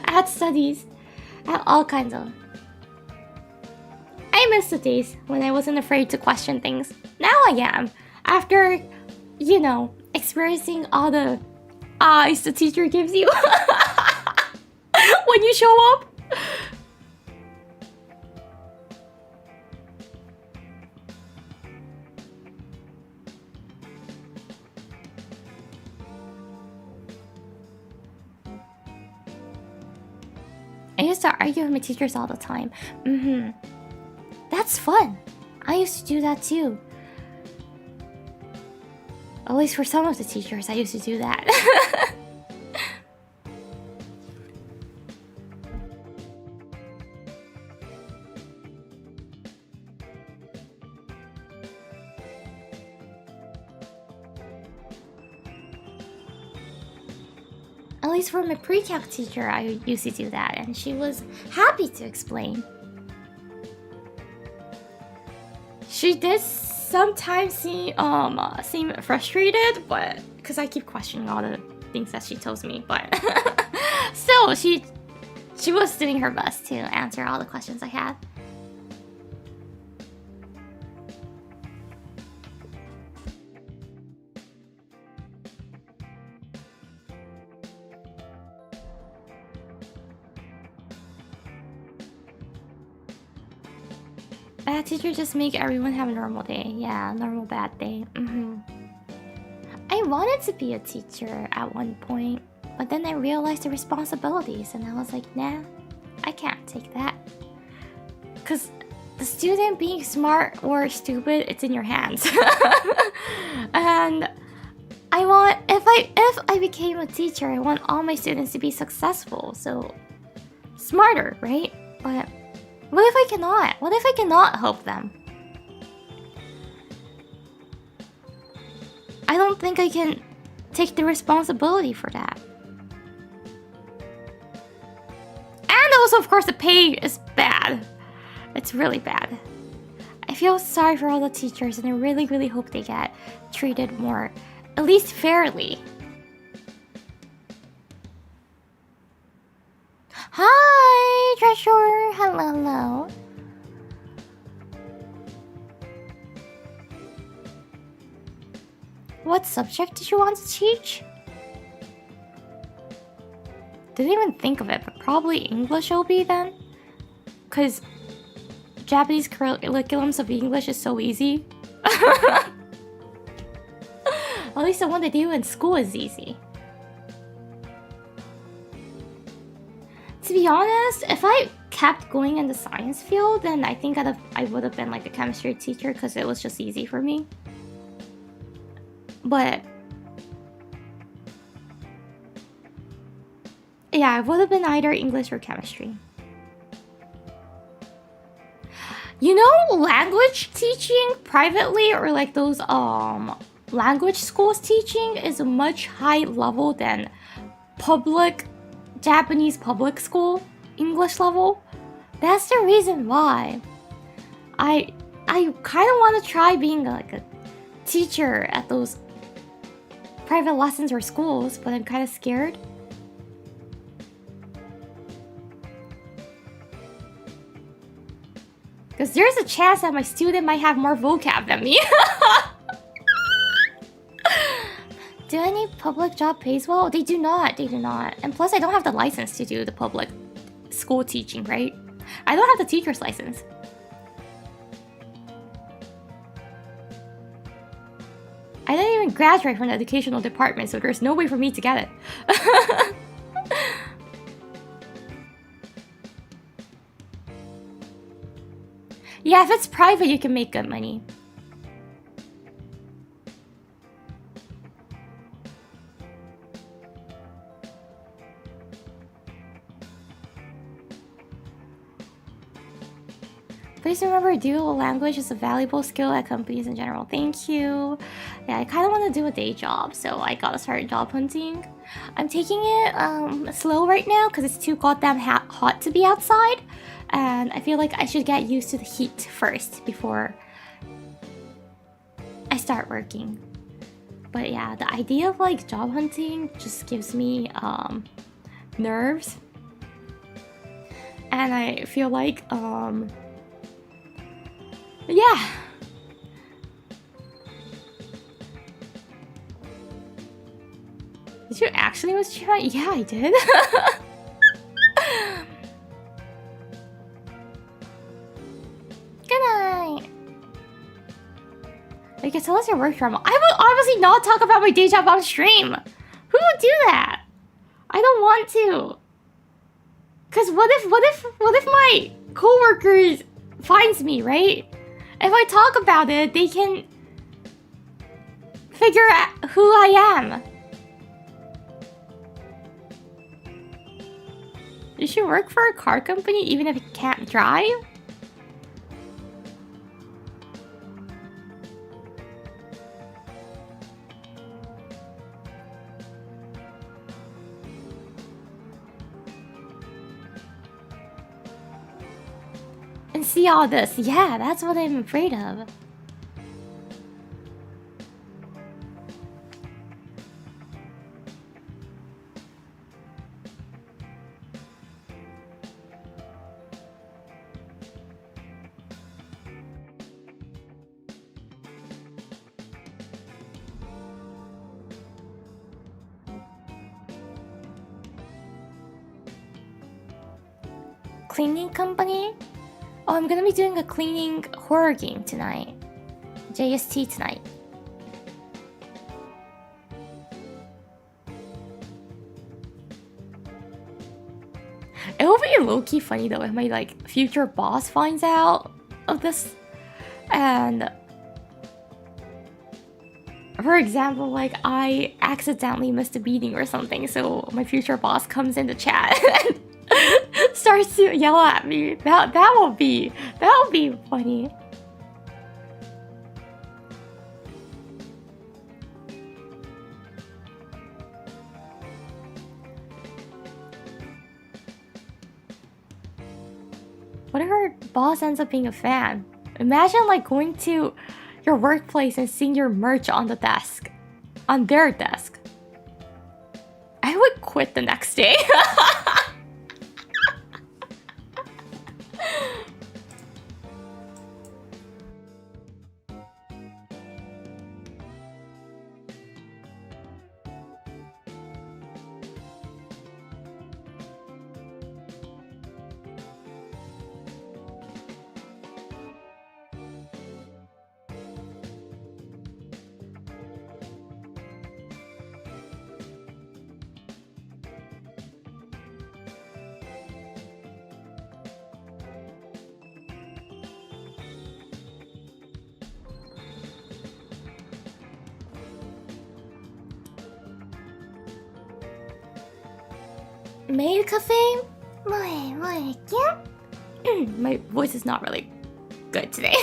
at studies. At all kinds of... I miss the days when I wasn't afraid to question things. Now I am. After, you know, experiencing all the eyes the teacher gives you when you show up. I used to argue with my teachers all the time. That's fun. I used to do that too. At least for some of the teachers, I used to do that. At least for my pre-calc teacher, I used to do that, and she was happy to explain. She did sometimes seem frustrated, but because I keep questioning all the things that she tells me, but still, she was doing her best to answer all the questions I had. Bad teacher just make everyone have a normal day. Yeah, normal bad day. I wanted to be a teacher at one point, but then I realized the responsibilities and I was like, nah, I can't take that. Cause the student being smart or stupid, it's in your hands. And I want, if I became a teacher, I want all my students to be successful. So smarter, right? But what if I cannot? What if I cannot help them? I don't think I can take the responsibility for that. And also, of course, the pay is bad. It's really bad. I feel sorry for all the teachers, and I really, really hope they get treated more, at least fairly. Hi, Treasure. Hello, hello. What subject did you want to teach? Didn't even think of it, but probably English will be then. Because Japanese curriculums of English is so easy. At least the one they do in school is easy. To be honest, if I kept going in the science field, then I think I would have been like a chemistry teacher because it was just easy for me. But yeah, I would have been either English or chemistry. You know, language teaching privately or like those language schools teaching is a much higher level than Japanese public school English level. That's the reason why I kind of want to try being like a teacher at those private lessons or schools, but I'm kind of scared. Because there's a chance that my student might have more vocab than me. Do any public job pays well? They do not. They do not. And plus, I don't have the license to do the public school teaching, right? I don't have the teacher's license. I didn't even graduate from the educational department, so there's no way for me to get it. Yeah, if it's private, you can make good money. Please remember, dual language is a valuable skill at companies in general. Thank you. Yeah, I kind of want to do a day job, so I gotta start job hunting. I'm taking it slow right now because it's too goddamn hot to be outside. And I feel like I should get used to the heat first before I start working. But yeah, the idea of like job hunting just gives me nerves. And I feel like Yeah. Did you actually watch China? Yeah, I did. Good night. You can tell us your work drama. I will obviously not talk about my day job on stream. Who would do that? I don't want to. Cause what if my coworkers finds me, right? If I talk about it, they can figure out who I am. You should work for a car company even if you can't drive? And see all this. Yeah, that's what I'm afraid of. Cleaning company? Oh, I'm gonna be doing a cleaning horror game tonight. JST tonight. It will be low-key funny though if my like future boss finds out of this. And for example, like I accidentally missed a meeting or something, so my future boss comes in the chat and starts to yell at me. That will be funny. What if our boss ends up being a fan? Imagine like going to your workplace and seeing your merch on the desk. On their desk. I would quit the next day. Maid cafe? My voice is not really good today.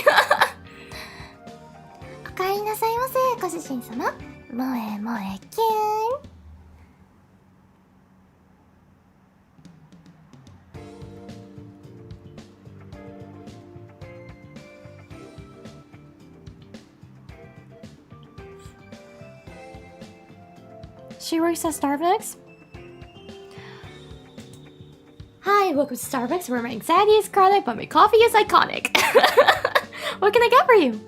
おかえりなさいませ、ご主人様。萌え萌えキューン。She works at Starbucks? Hi, welcome to Starbucks, where my anxiety is chronic, but my coffee is iconic. What can I get for you?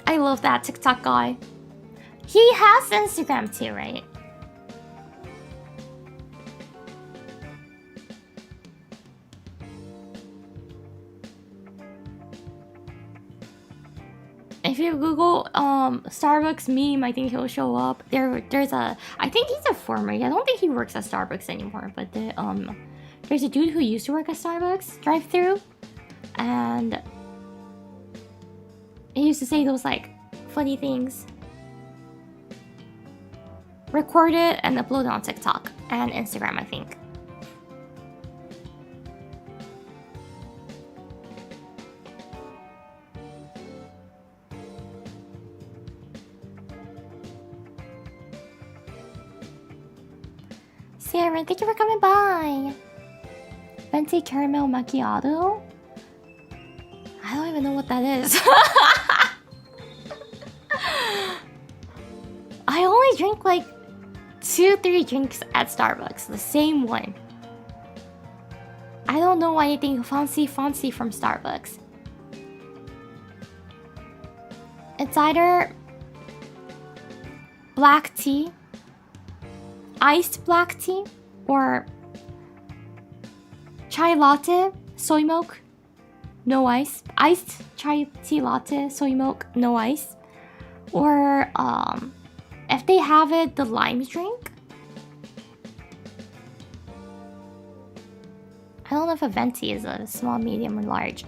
I love that TikTok guy. He has Instagram too, right? If you Google Starbucks meme, I think he'll show up. There's a, I think he's a former. I don't think he works at Starbucks anymore. But there's a dude who used to work at Starbucks drive-through, and he used to say those like funny things. Record it and upload it on TikTok and Instagram, I think. Sarah, thank you for coming by. Venti caramel macchiato? I don't even know what that is. I only drink like 2-3 drinks at Starbucks, the same one. I don't know anything fancy from Starbucks. It's either black tea, iced black tea, or chai latte, soy milk, no ice. Iced chai tea latte, soy milk, no ice. Or if they have it, the lime drink. I don't know if a venti is a small, medium, or large.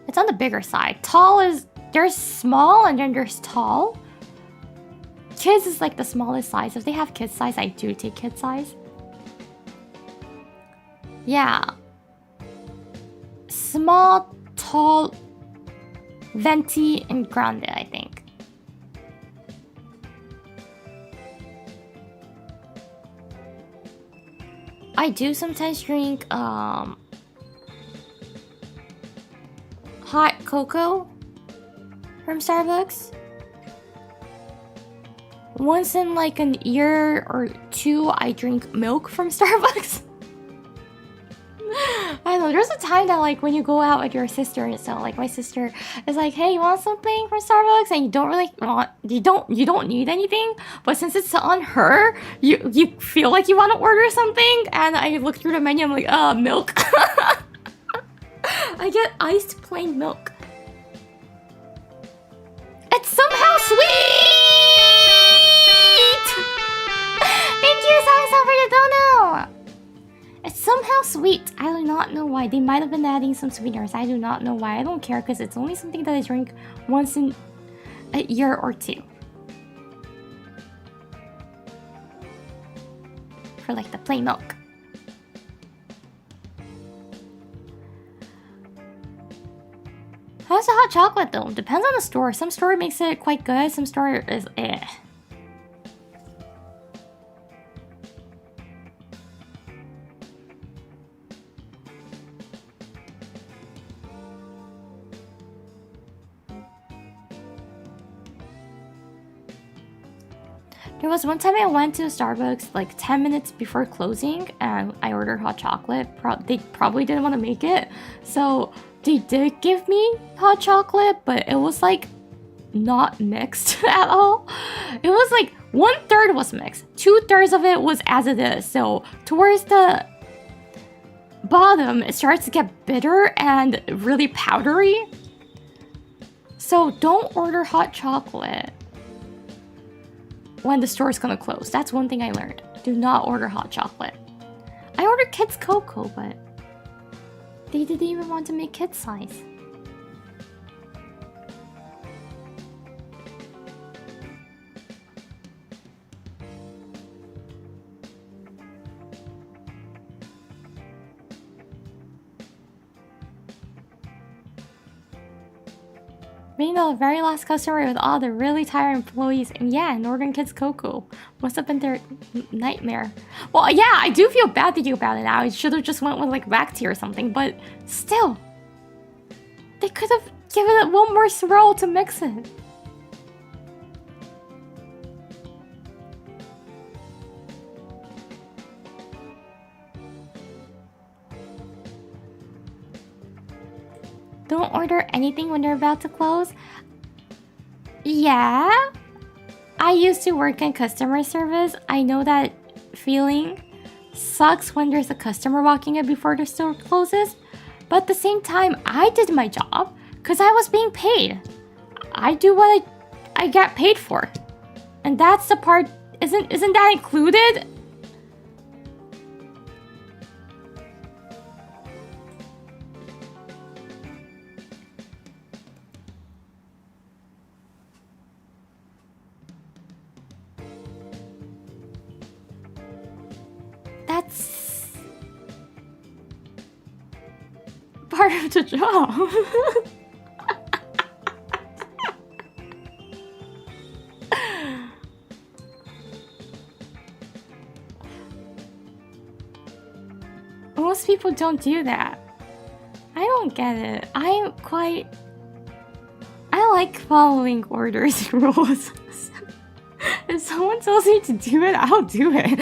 It's on the bigger side. Tall is... There's small and then there's tall. Kids is like the smallest size. If they have kid size, I do take kid size. Yeah. Small, tall, venti, and grande, I think. I do sometimes drink hot cocoa from Starbucks. Once in like an year or two, I drink milk from Starbucks. I don't know, there's a time that like when you go out with your sister and so like my sister is like, hey, you want something from Starbucks? And you don't really want, you don't need anything, but since it's on her, you feel like you want to order something, and I look through the menu, I'm like, milk. I get iced plain milk. It's somehow sweet! Thank you, Song for the dono! It's somehow sweet. I do not know why. They might have been adding some sweeteners. I do not know why. I don't care because it's only something that I drink once in a year or two. For like the plain milk. How's the hot chocolate though? Depends on the store. Some store makes it quite good. Some store is eh. There was one time I went to Starbucks like 10 minutes before closing and I ordered hot chocolate. They probably didn't want to make it. So they did give me hot chocolate, but it was like not mixed at all. It was like 1/3 was mixed. 2/3 of it was as it is. So towards the bottom, it starts to get bitter and really powdery. So don't order hot chocolate when the store is gonna close. That's one thing I learned. Do not order hot chocolate. I ordered kids cocoa, but they didn't even want to make kid size. Being the very last customer with all the really tired employees, and yeah, Northern Kids Cocoa must have been their nightmare. Well, yeah, I do feel bad thinking about it now. I should have just went with like black tea or something, but still, they could have given it one more swirl to mix it. Don't order anything when they're about to close. Yeah, I used to work in customer service. I know that feeling. Sucks when there's a customer walking in before the store closes. But at the same time, I did my job because I was being paid. I do what I get paid for. And that's the part, isn't that included? That's part of the job. Most people don't do that. I don't get it. I like following orders and rules. If someone tells me to do it, I'll do it.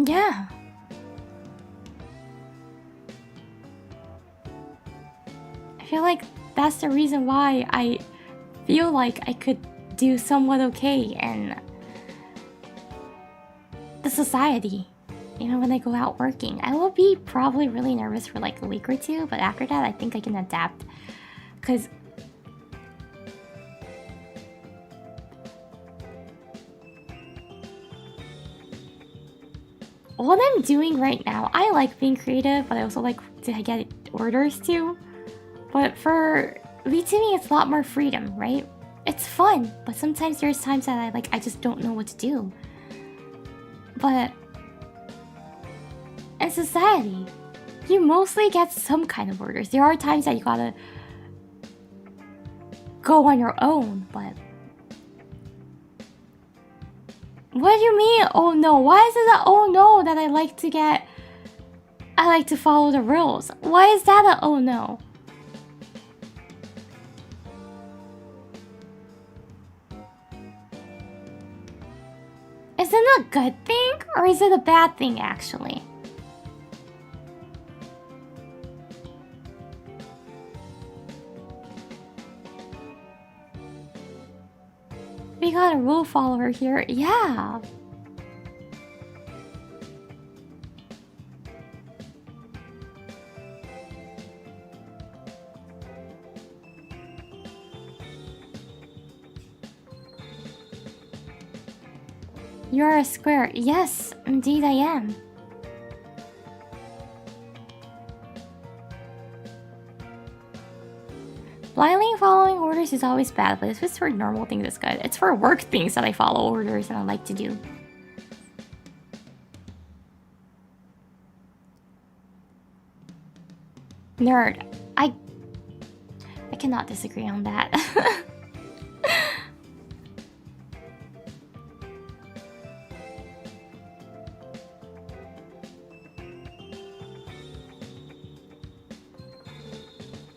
Yeah. I feel like that's the reason why I feel like I could do somewhat okay in the society. You know, when I go out working, I will be probably really nervous for like a week or two, but after that, I think I can adapt. Because what I'm doing right now, I like being creative, but I also like to get orders too. But for VTubing, it's a lot more freedom, right? It's fun, but sometimes there's times that I just don't know what to do. But in society, you mostly get some kind of orders. There are times that you gotta go on your own, but what do you mean, oh no? Why is it a oh no that I like to follow the rules? Why is that a oh no? Is it a good thing or is it a bad thing actually? We got a rule follower here. Yeah. You're a square. Yes, indeed I am. Blindly following orders is always bad, but if it's for normal things, it's good. It's for work things that I follow orders and I like to do. Nerd. I cannot disagree on that.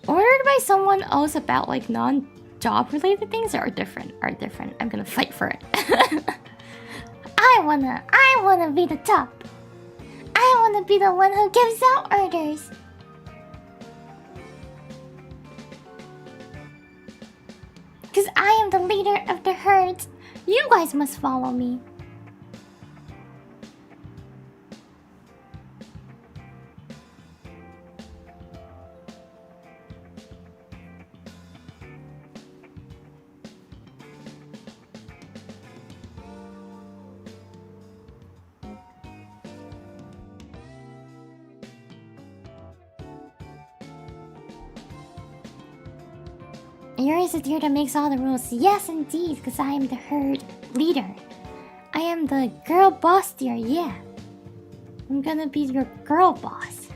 Ordered by someone else about like non-job related things are different. I'm gonna fight for it. I wanna be the top. I wanna be the one who gives out orders. Cause I am the leader of the herd. You guys must follow me. Yours is the deer that makes all the rules. Yes, indeed, because I am the herd leader. I am the girl boss deer, yeah. I'm gonna be your girl boss.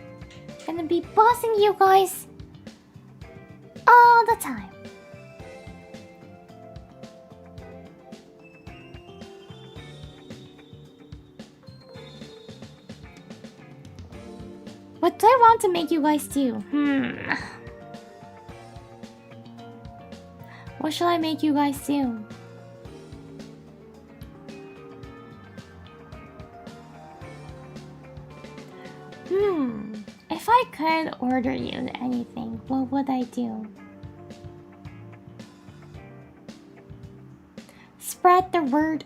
I'm gonna be bossing you guys all the time. What do I want to make you guys do? What shall I make you guys do? If I could order you anything, what would I do? Spread the word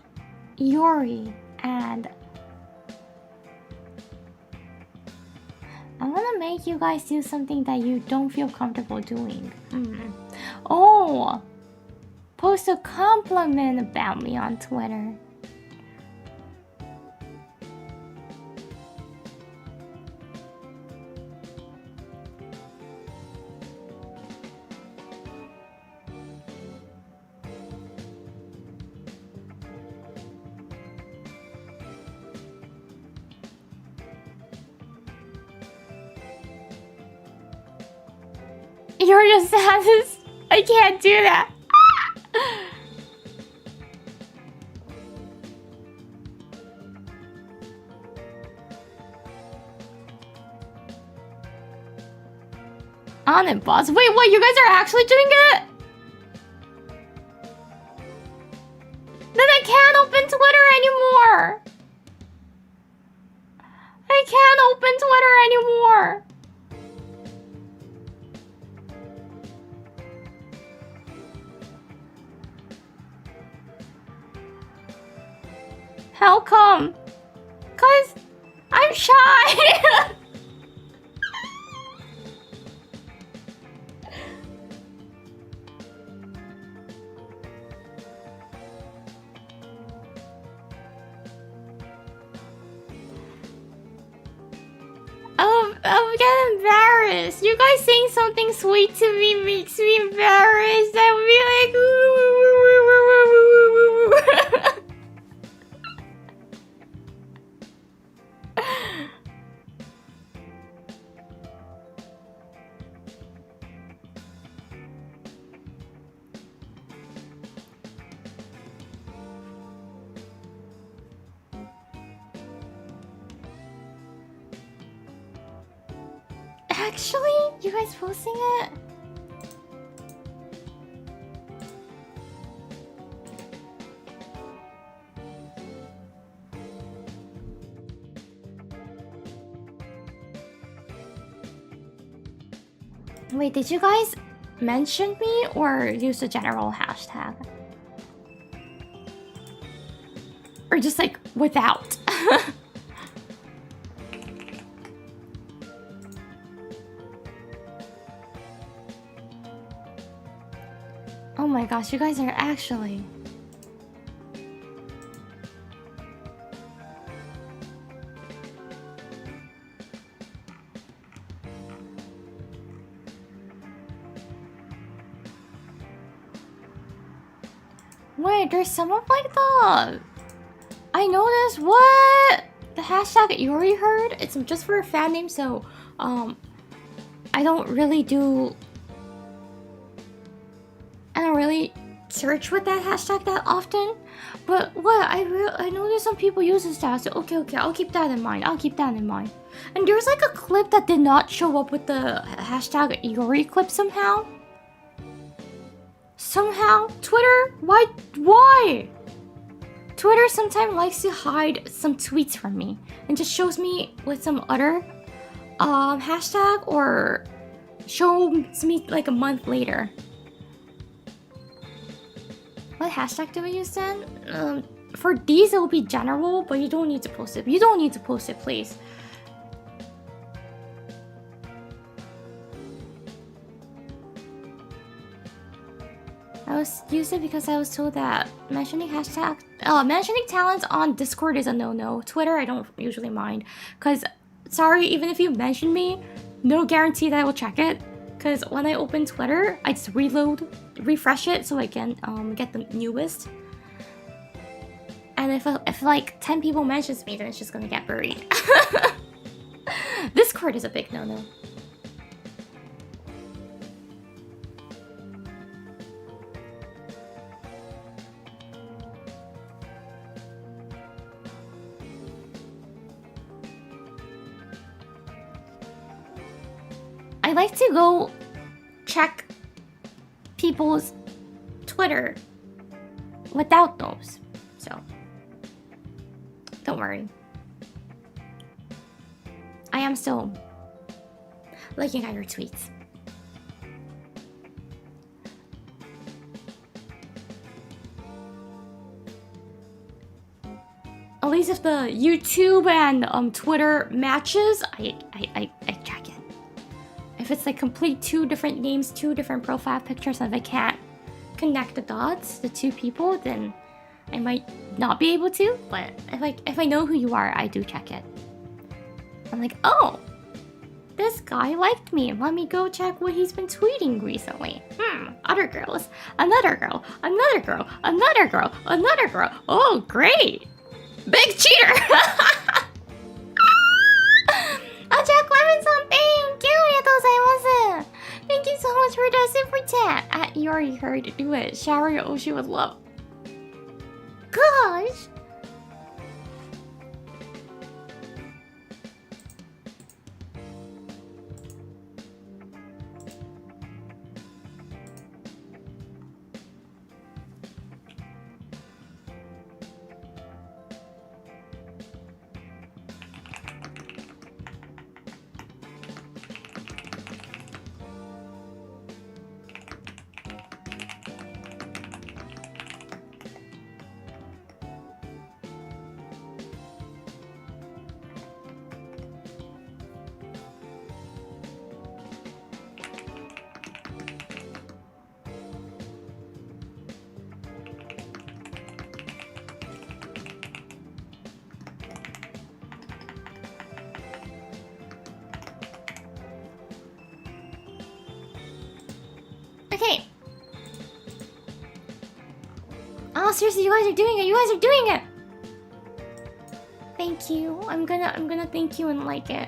Yori and I want to make you guys do something that you don't feel comfortable doing. Oh! Post a compliment about me on Twitter. You're the saddest. I can't do that. On it, boss. Wait, what? You guys are actually doing it? Then I can't open Twitter anymore. Twitter anymore. How come? 'Cause I'm shy. I'm getting embarrassed. You guys saying something sweet to me makes me embarrassed. I would be like, Actually, you guys posting it? Wait, did you guys mention me or use a general hashtag? Or just like without? Oh my gosh, you guys are actually... Wait, there's some of like the... I noticed, what? The hashtag you already heard? It's just for a fan name, so... I don't really search with that hashtag that often, but what I know there's some people use this tag, so okay, I'll keep that in mind. And there's like a clip that did not show up with the hashtag Yuri clip somehow. Twitter, why? Twitter sometimes likes to hide some tweets from me and just shows me with some other hashtag or shows me like a month later. What hashtag do we use then? For these, it will be general, but you don't need to post it. You don't need to post it, please. I used it because I was told that mentioning talents on Discord is a no-no. Twitter, I don't usually mind. Because, sorry, even if you mention me, no guarantee that I will check it. Because when I open Twitter, I just refresh it so I can get the newest. And if like 10 people mentions me, then it's just gonna get buried. Discord is a big no-no. I like to go check people's Twitter without those, so don't worry. I am still looking at your tweets. At least if the YouTube and Twitter matches, I check it. If it's like complete two different names, two different profile pictures, and if I can't connect the dots, the two people, then I might not be able to. But if I know who you are, I do check it. I'm like, oh, this guy liked me. Let me go check what he's been tweeting recently. Other girls, another girl, another girl, another girl, another girl. Oh, great. Big cheater. Jack Levinson, thank you. Thank you so much for the super chat. You already heard, do it. Shower your ocean with love. Gosh. Okay. Oh, seriously, you guys are doing it. You guys are doing it. Thank you. I'm gonna thank you and like it.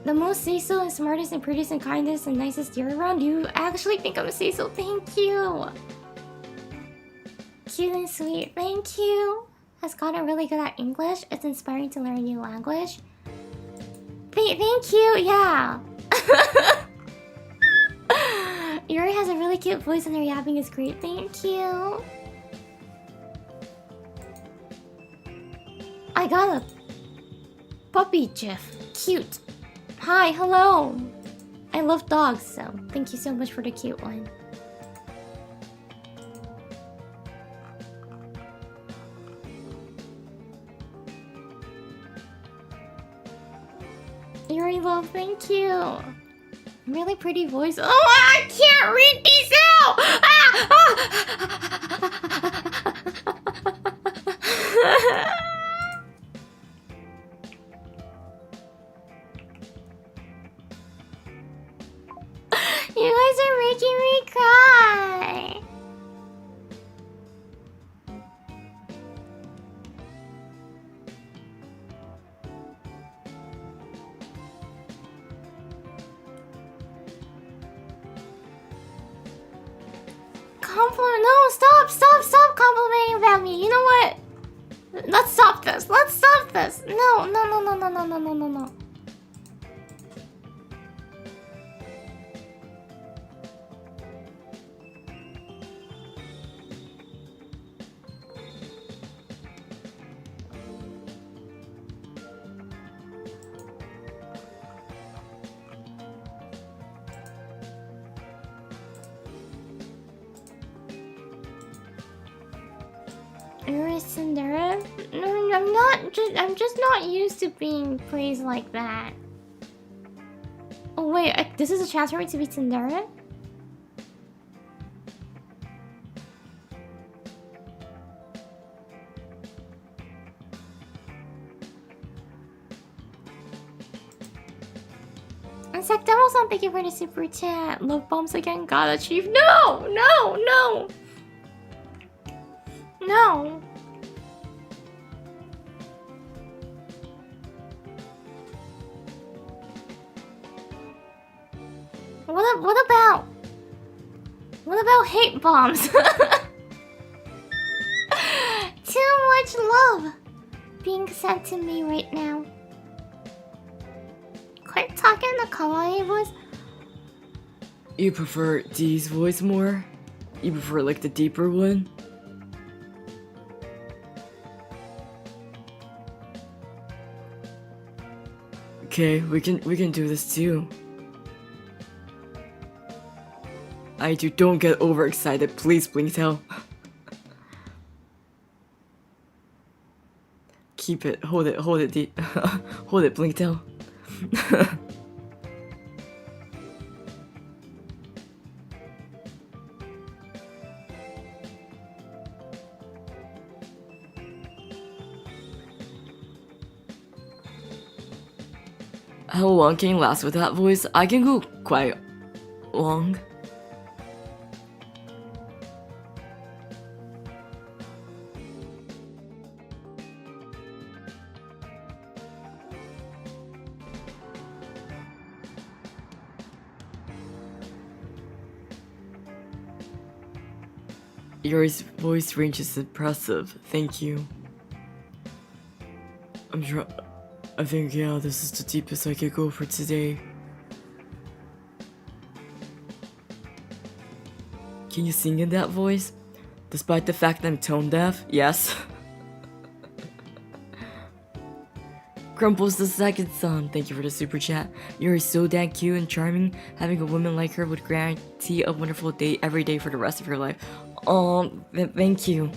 The most say-so and smartest and prettiest and kindest and nicest year around. You actually think I'm a say-so. Thank you. Cute and sweet. Thank you. Has gotten really good at English. It's inspiring to learn a new language. Thank you. Yeah. Yuri has a really cute voice and her yapping is great. Thank you. I got a puppy gif. Cute. Hi, hello. I love dogs, so thank you so much for the cute one. Yuri love, thank you. Really pretty voice. Oh, I can't read these out! You guys are making me cry. Compliment? No, stop complimenting about me. You know what? Let's stop this. No. You're a Cinderella? No, I'm not. I'm just not used to being praised like that. Oh wait, this is a chance for me to be Cinderella? And Sectemo-san, thank you for the super chat. Love bombs again, God achieve. No. What about hate bombs? Too much love being sent to me right now. Quit talking the kawaii voice. You prefer D's voice more? You prefer like the deeper one? Okay, we can do this too. Don't get overexcited, please, Blinktail. Keep it, hold it, hold it, Blinktail. How long can you last with that voice? I can go quite long. Your voice range is impressive, thank you. I think, yeah, this is the deepest I could go for today. Can you sing in that voice? Despite the fact that I'm tone deaf? Yes. Crumples the second son, thank you for the super chat. You're so damn cute and charming. Having a woman like her would guarantee a wonderful date every day for the rest of your life. Thank you.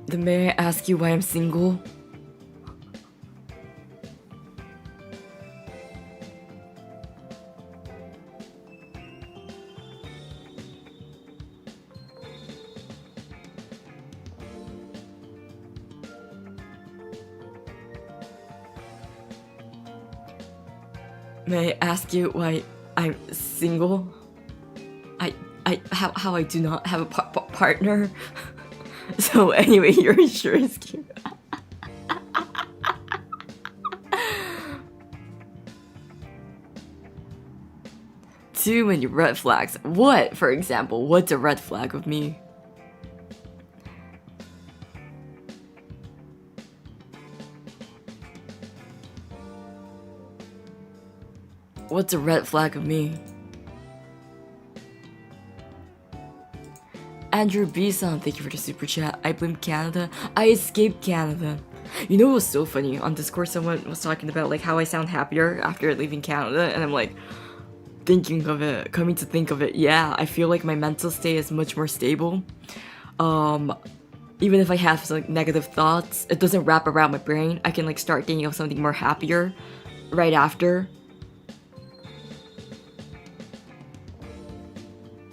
Then may I ask you why I'm single? May I ask you why I'm single. How I do not have a partner. So anyway, your insurance scheme. Too many red flags. What, for example? What's a red flag with me? What's a red flag of me? Andrew B-san, thank you for the super chat. I blame Canada. I escaped Canada. You know, it was so funny. On Discord, someone was talking about like how I sound happier after leaving Canada, and I'm like, coming to think of it, yeah, I feel like my mental state is much more stable. Even if I have some like, negative thoughts, it doesn't wrap around my brain. I can like start thinking of something more happier right after.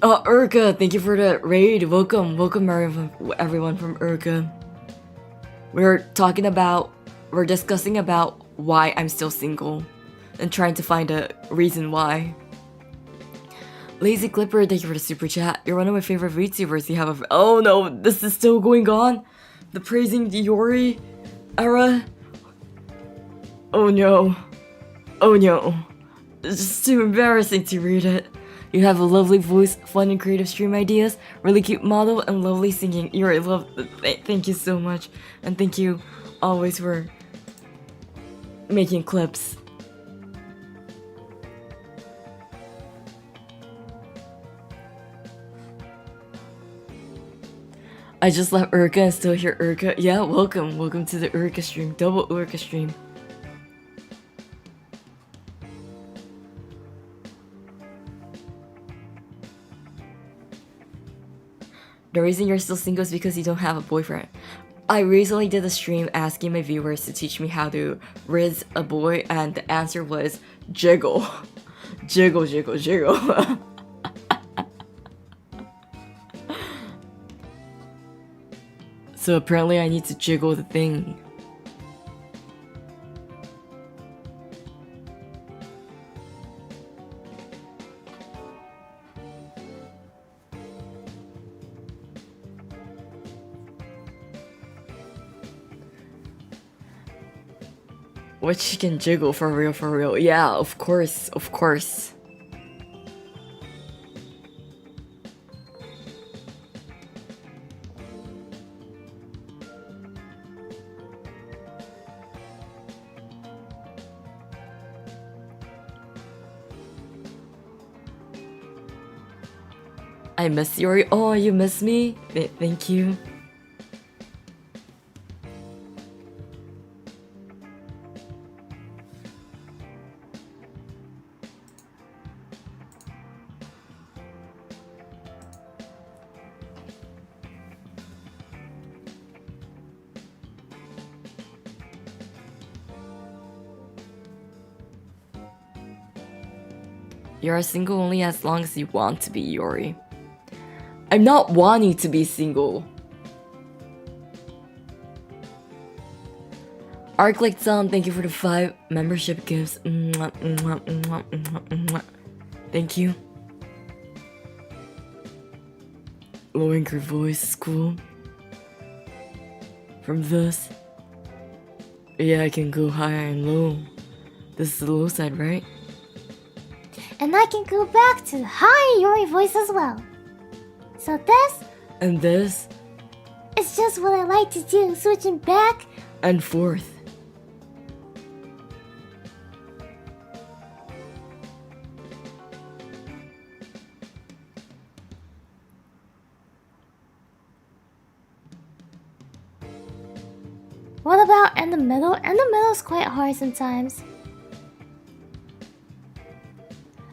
Uruka, thank you for the raid. Welcome everyone from Uruka. We're discussing about why I'm still single and trying to find a reason why. Lazy Clipper, thank you for the super chat. You're one of my favorite VTubers. You have oh no, this is still going on? The praising Yori era? Oh no. Oh no. It's just too embarrassing to read it. You have a lovely voice, fun and creative stream ideas, really cute model, and lovely singing. Yuri, thank you so much. And thank you always for making clips. I just left Uruka and still hear Uruka. Yeah, welcome to the Uruka stream, double Uruka stream. The reason you're still single is because you don't have a boyfriend. I recently did a stream asking my viewers to teach me how to riz a boy, and the answer was jiggle. Jiggle, jiggle, jiggle. So apparently I need to jiggle the thing. What she can jiggle for real. Yeah, of course. I miss Yuri. Oh, you miss me? Thank you. You're single only as long as you want to be, Yuri. I'm not wanting to be single. Arclight-san, thank you for the 5 membership gifts. Thank you. Lowering your voice is cool. From this. Yeah, I can go high and low. This is the low side, right? And I can go back to the high Yuri voice as well. So this... And this... It's just what I like to do, switching back... and forth. What about in the middle? In the middle is quite hard sometimes.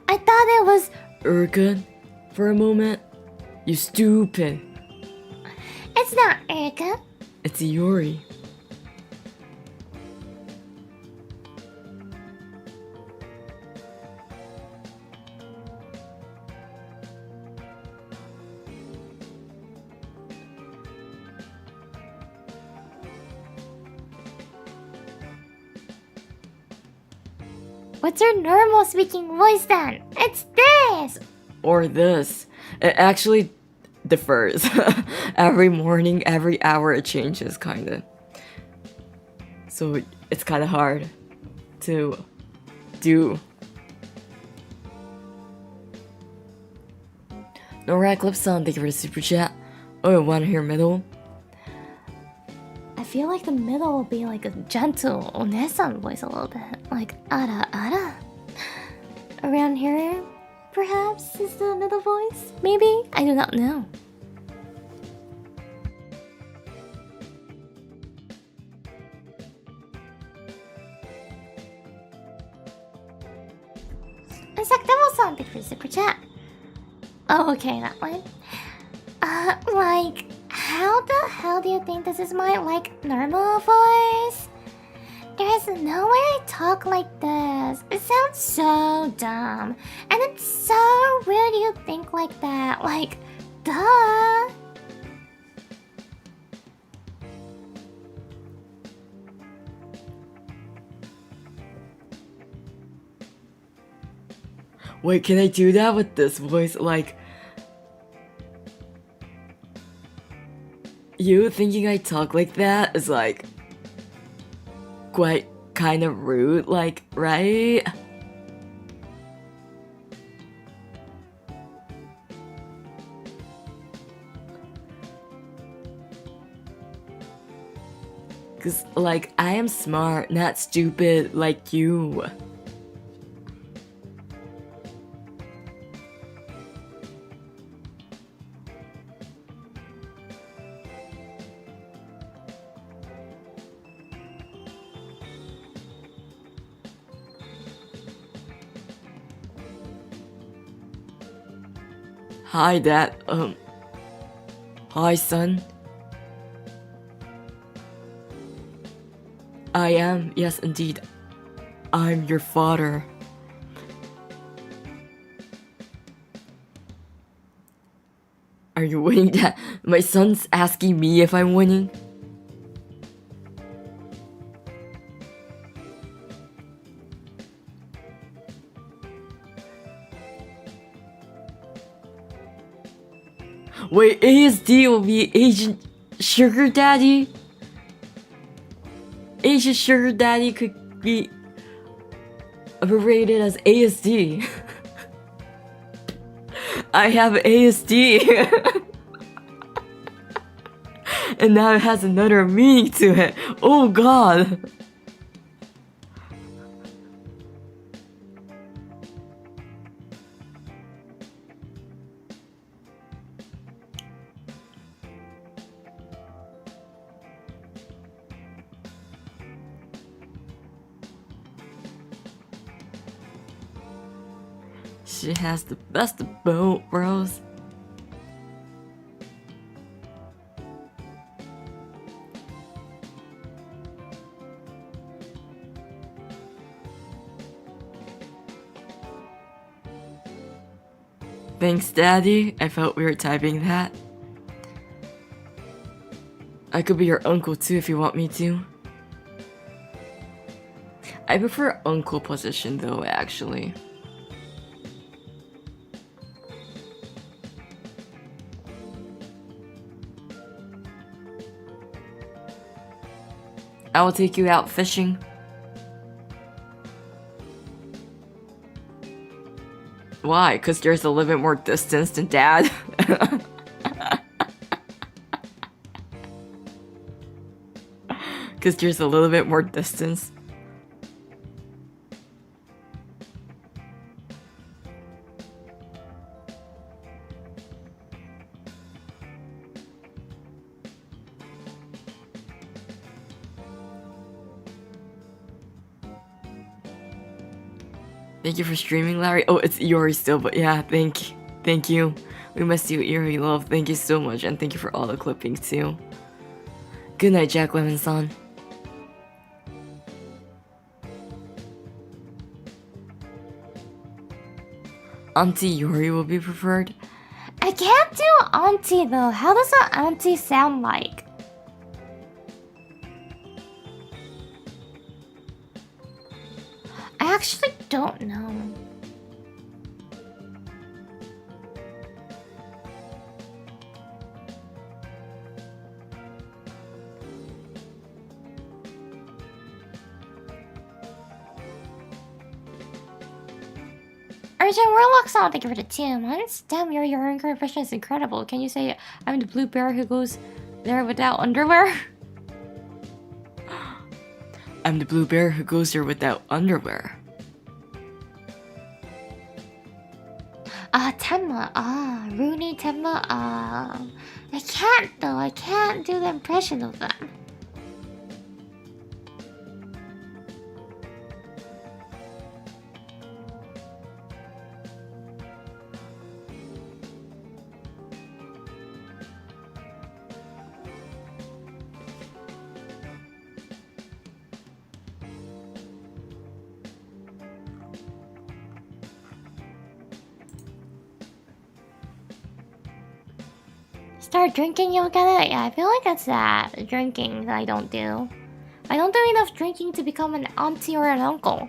I thought it was... Uruka, for a moment. You stupid. It's not Uruka. It's Yuri. What's your normal speaking voice then? It's this! Or this. It actually differs. Every morning, every hour it changes, kinda. So it's kinda hard to do. Alright, Clip-san, thank you for the super chat. Oh, wanna hear middle? I feel like the middle will be like a gentle Onesan voice a little bit. Like, ara ara. Around here, perhaps, is the middle voice? Maybe? I do not know. And Sakdemo-san, thank you for the super chat. Oh, okay, that one. Like, how the hell do you think this is my, like, normal voice? There's no way I talk like this. It sounds so dumb. And it's so weird you think like that. Like, duh. Wait, can I do that with this voice? Like, you thinking I talk like that is like quite kind of rude, like, right? Cause like, I am smart, not stupid like you. Hi, Dad. Hi, son. I am, yes, indeed. I'm your father. Are you winning, Dad? My son's asking me if I'm winning. Wait, ASD will be Asian Sugar Daddy? Asian Sugar Daddy could be abbreviated as ASD. I have ASD. And now it has another meaning to it. Oh god. She has the best of both worlds. Thanks, Daddy. I felt we were typing that. I could be your uncle too if you want me to. I prefer uncle position though, actually. I will take you out fishing. Why? Because there's a little bit more distance than Dad? Because there's a little bit more distance. Thank you for streaming, Larry. Oh, it's Iori still, but yeah, thank you. We missed you, Iori love. Thank you so much, and thank you for all the clippings too. Good night, Jack Lemon-san. Auntie Iori will be preferred. I can't do auntie though. How does an auntie sound like? I actually don't know. Urgent Warlock Song, thank you for the 2 months. Damn, your urine impression is incredible. Can you say I'm the blue bear who goes there without underwear? I'm the blue bear who goes there without underwear. Tenma. Rooney, Tenma. I can't though. I can't do the impression of them. Start drinking, you'll get it. Yeah, I feel like it's that drinking that I don't do. I don't do enough drinking to become an auntie or an uncle.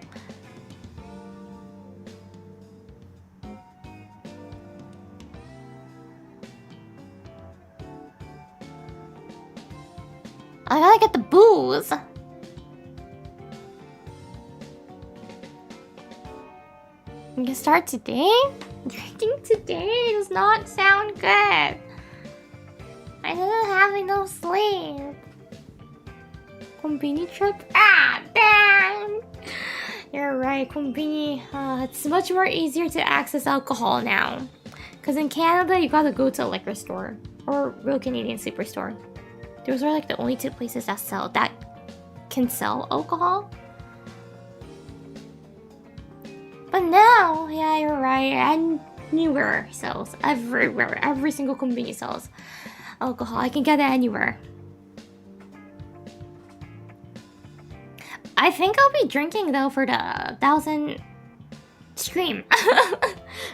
I gotta get the booze. You can start today? Drinking today does not sound good. I didn't have enough sleep. Konbini trip? Damn! You're right, konbini. It's much more easier to access alcohol now. Because in Canada, you gotta go to a liquor store. Or Real Canadian Superstore. Those are like the only 2 places that can sell alcohol. But now, yeah, you're right. And newer sells everywhere. Every single konbini sells alcohol. I can get it anywhere. I think I'll be drinking though for the 1,000 stream.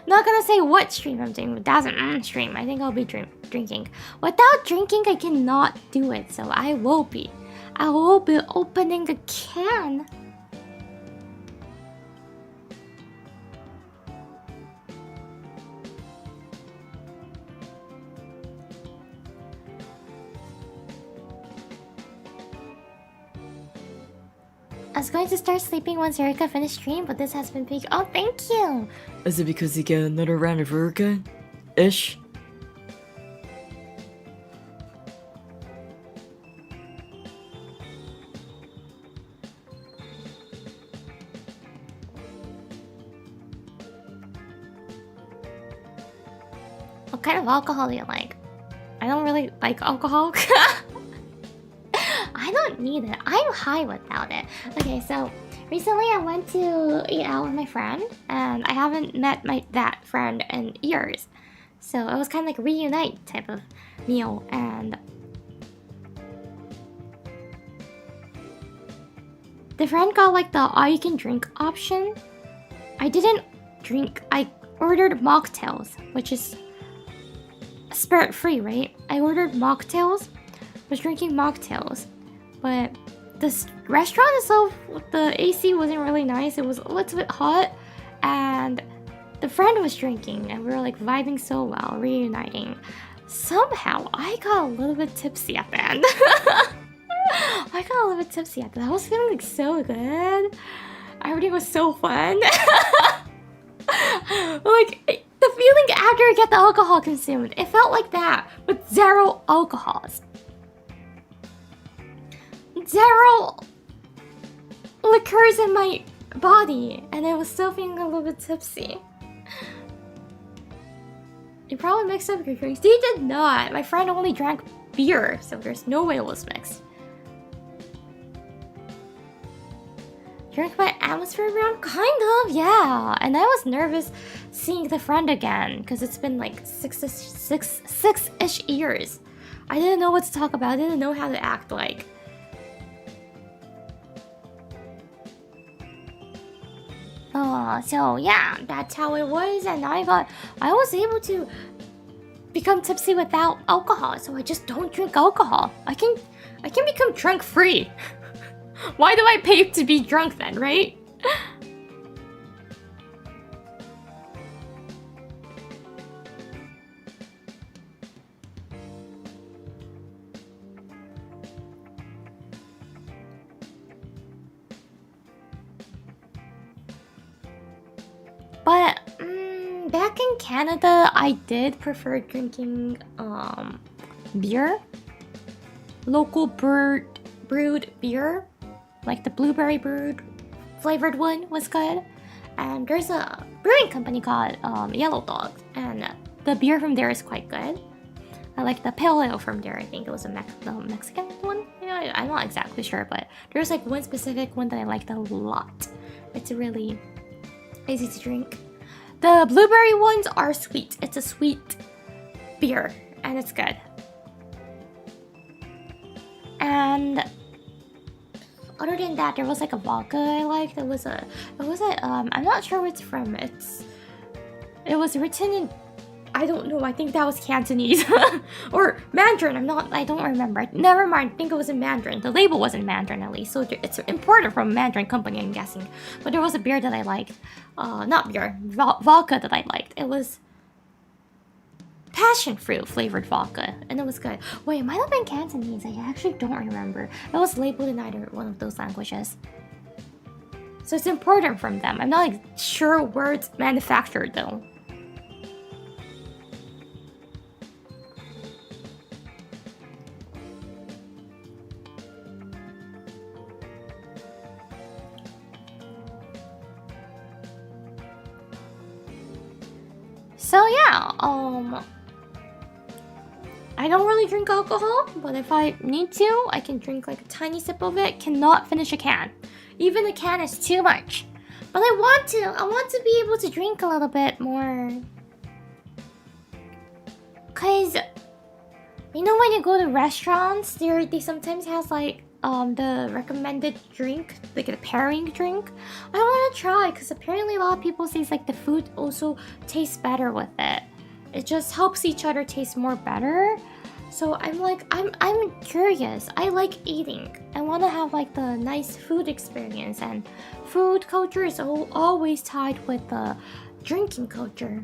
Not gonna say what stream I'm doing, 1,000 stream. I think I'll be drinking. Without drinking, I cannot do it. So I will be opening a can. I was going to start sleeping once Uruka finished stream, but this has been big. Oh, thank you! Is it because you get another round of Uruka? Ish? What kind of alcohol do you like? I don't really like alcohol. I don't need it. I'm high without it. Okay, so recently I went to eat out with my friend, and I haven't met that friend in years. So it was kind of like a reunite type of meal, and the friend got like the all you can drink option. I didn't drink. I ordered mocktails, which is spirit free, right? I ordered mocktails. Was drinking mocktails. But this restaurant itself, the AC wasn't really nice. It was a little bit hot, and the friend was drinking, and we were like vibing so well, reuniting. Somehow, I got a little bit tipsy at the end. I got a little bit tipsy at the end. I was feeling like so good. Everything was so fun. Like the feeling after you get the alcohol consumed, it felt like that with 0 alcohols. 0 liquors in my body, and I was still feeling a little bit tipsy. You probably mixed up your drinks. You did not. My friend only drank beer, so there's no way it was mixed. Drink my atmosphere around? Kind of, yeah. And I was nervous seeing the friend again, because it's been like six-ish years. I didn't know what to talk about. I didn't know how to act like. So yeah, that's how it was, and I was able to become tipsy without alcohol, so I just don't drink alcohol. I can become drunk free. Why do I pay to be drunk then, right? back in Canada, I did prefer drinking beer. Local brewed beer. Like the blueberry brewed flavored one was good. And there's a brewing company called Yellow Dog. And the beer from there is quite good. I like the pale ale from there. I think it was the Mexican one. Yeah, I'm not exactly sure, but there's like one specific one that I liked a lot. It's really easy to drink. The blueberry ones are sweet. It's a sweet beer, and it's good. And other than that, there was like a vodka I liked. It was I'm not sure where it's from. It was written in, I don't know, I think that was Cantonese or Mandarin. I don't remember. Never mind, I think it was in Mandarin. The label was in Mandarin at least, so it's imported from a Mandarin company, I'm guessing. But there was a beer that I liked. Not beer, vodka that I liked. It was passion fruit flavored vodka, and it was good. Wait, it might have been Cantonese. I actually don't remember. It was labeled in either one of those languages. So it's important from them. I'm not like, sure where it's manufactured though. So yeah, I don't really drink alcohol, but if I need to, I can drink like a tiny sip of it. Cannot finish a can. Even a can is too much. But I want to be able to drink a little bit more. Cause, you know when you go to restaurants, they sometimes has like the recommended drink, like a pairing drink. I want to try because apparently a lot of people say like the food also tastes better with it. It just helps each other taste more better. So I'm curious. I like eating. I want to have like the nice food experience, and food culture is always tied with the drinking culture.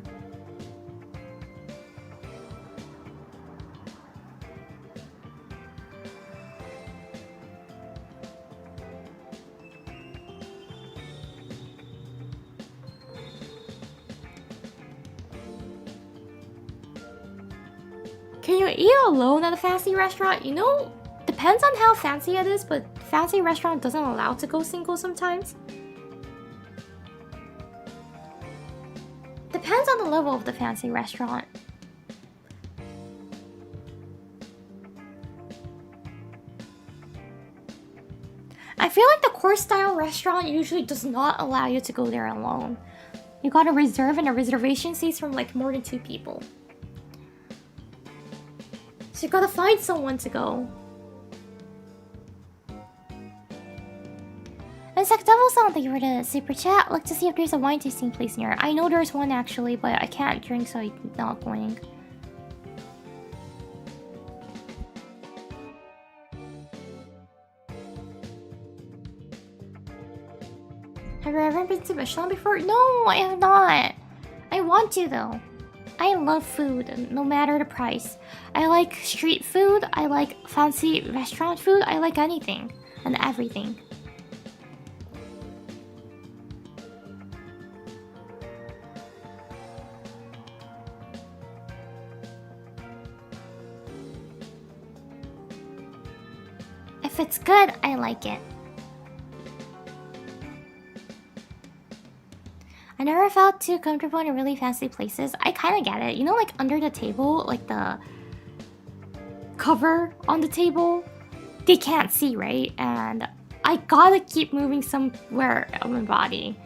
Can you eat alone at a fancy restaurant? You know, depends on how fancy it is, but fancy restaurant doesn't allow to go single sometimes. Depends on the level of the fancy restaurant. I feel like the course style restaurant usually does not allow you to go there alone. You gotta reserve, and a reservation seats from like more than 2 people. So you gotta find someone to go. And Sec Devil-san, thank you for the super chat. Look to see if there's a wine tasting place near. I know there's one actually, but I can't drink, so I'm not going. Have you ever been to Michelin before? No, I have not. I want to though. I love food, no matter the price. I like street food, I like fancy restaurant food, I like anything and everything. If it's good, I like it. I never felt too comfortable in really fancy places. I kind of get it. You know, like under the table, like the cover on the table, they can't see, right? And I gotta keep moving somewhere on my body.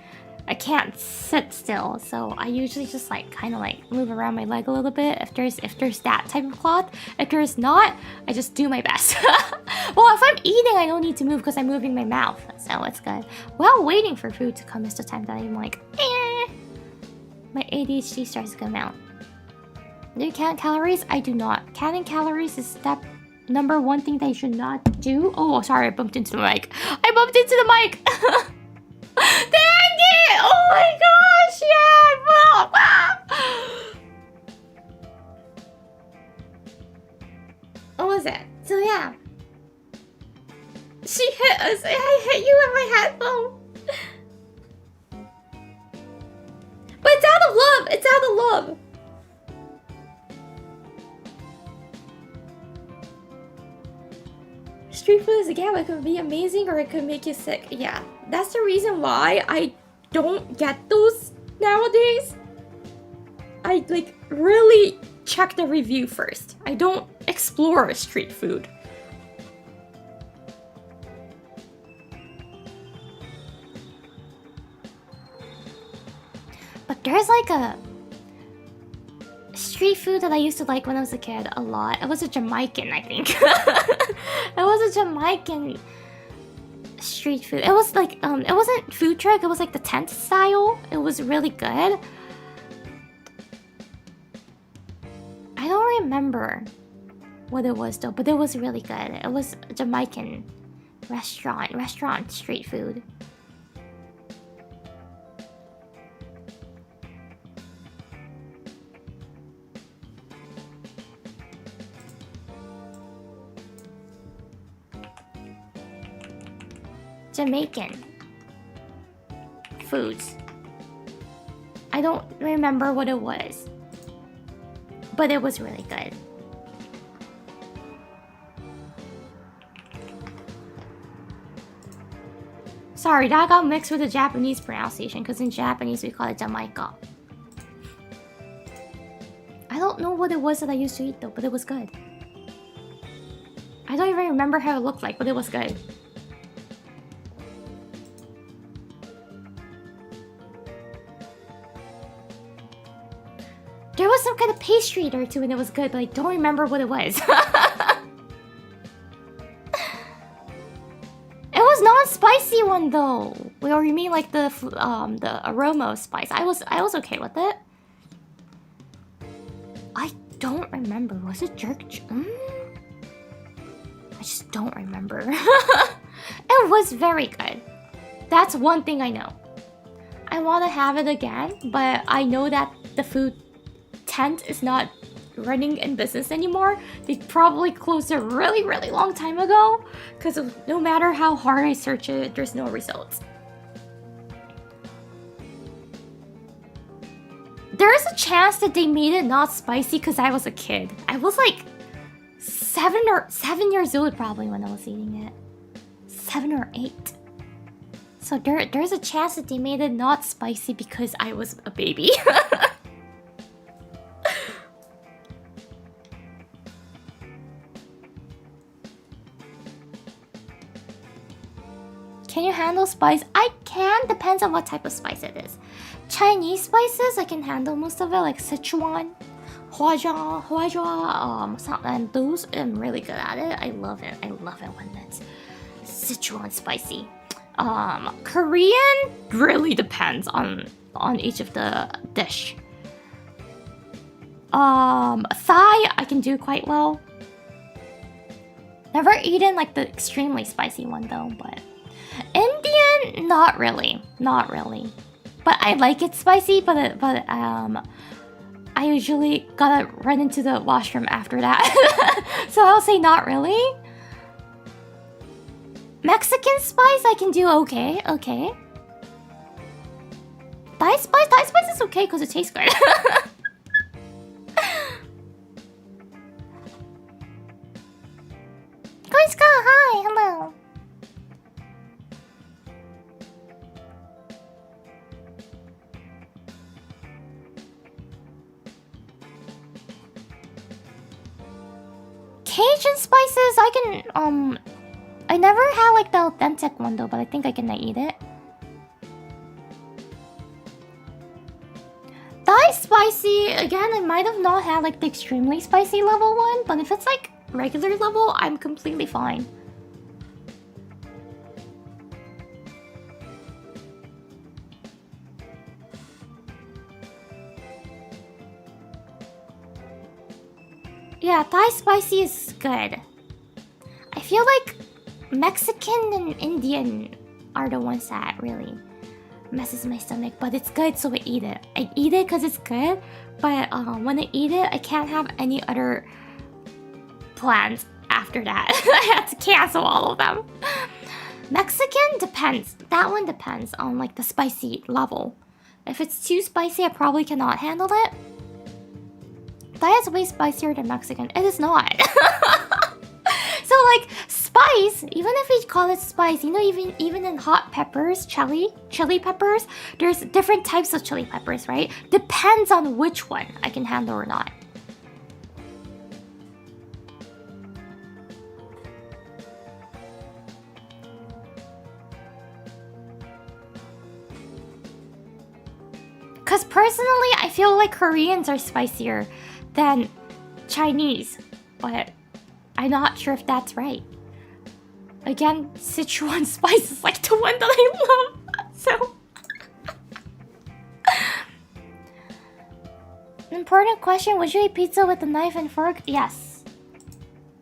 I can't sit still, so I usually just like kind of like move around my leg a little bit if there's that type of cloth. If there's not, I just do my best. Well, if I'm eating, I don't need to move because I'm moving my mouth, so it's good. While waiting for food to come is the time that I'm like, my ADHD starts to come out. Do you count calories? I do not. Counting calories is step number 1 thing that you should not do. Oh, sorry, I bumped into the mic. I bumped into the mic. Dang it! Oh my gosh! Yeah! What was it? So yeah. She hit us. I hit you with my headphone. But it's out of love. It's out of love. Street food is again, it could be amazing or it could make you sick. Yeah, that's the reason why I don't get those nowadays. I like really check the review first. I don't explore street food. But there's like a street food that I used to like when I was a kid a lot. It was a Jamaican, I think. It was a Jamaican street food. It was like it wasn't food truck, it was like the tent style. It was really good. I don't remember what it was though, but it was really good. It was a Jamaican restaurant street food. Jamaican foods. I don't remember what it was, but it was really good. Sorry, that got mixed with the Japanese pronunciation because in Japanese we call it Jamaica. I don't know what it was that I used to eat though, but it was good. I don't even remember how it looked like, but it was good. There was some kind of pastry there too and it was good, but I don't remember what it was. It was non-spicy one though. Or you mean like the aroma of spice? I was okay with it. I don't remember. Was it jerk? I just don't remember. It was very good. That's one thing I know. I want to have it again, but I know that the food tent is not running in business anymore. They probably closed a really long time ago because no matter how hard I search it, there's no results. There's a chance that they made it not spicy because I was a kid. I was like 7 years old probably when I was eating it. 7 or 8. So there's a chance that they made it not spicy because I was a baby. Can you handle spice? I can, depends on what type of spice it is. Chinese spices, I can handle most of it, like Sichuan, Huazhua, and those I'm really good at it. I love it when it's Sichuan spicy. Korean really depends on each of the dish. Thai I can do quite well. Never eaten like the extremely spicy one though, but Indian, not really. But I like it spicy, but I usually gotta run into the washroom after that. So I'll say not really. Mexican spice, I can do okay. Thai spice is okay because it tastes good. Koiska, hi, hello. Cajun spices, I can, I never had like the authentic one though, but I think I can eat it. Thai spicy, again, I might have not had like the extremely spicy level one, but if it's like regular level, I'm completely fine. Yeah, Thai spicy is good. I feel like Mexican and Indian are the ones that really messes my stomach, but it's good, so I eat it. I eat it because it's good, but when I eat it, I can't have any other plans after that. I had to cancel all of them. Mexican depends. That one depends on like the spicy level. If it's too spicy, I probably cannot handle it. Thai is way spicier than Mexican. It is not. So like spice, even if we call it spice, you know, even in hot peppers, chili peppers, there's different types of chili peppers, right? Depends on which one I can handle or not. Because personally, I feel like Koreans are spicier than Chinese, but I'm not sure if that's right. Again, Sichuan spice is like the one that I love, so... Important question, would you eat pizza with a knife and fork? Yes.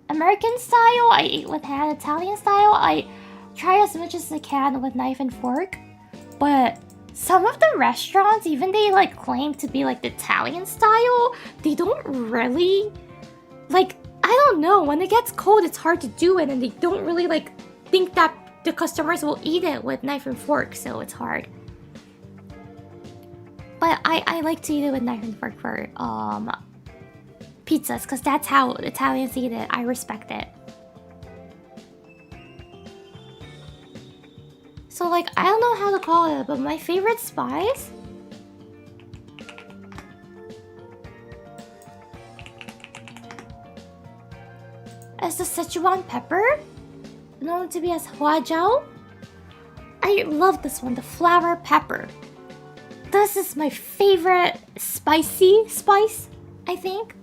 American style, I eat with hand. Italian style, I try as much as I can with knife and fork. But some of the restaurants, even they like claim to be like the Italian style, they don't really... Like, I don't know, when it gets cold, it's hard to do it, and they don't really like think that the customers will eat it with knife and fork, so it's hard. But I like to eat it with knife and fork for pizzas, because that's how Italians eat it. I respect it. So like, I don't know how to call it, but my favorite spice is the Sichuan pepper, known to be as huajiao. I love this one, the flower pepper. This is my favorite spicy spice, I think.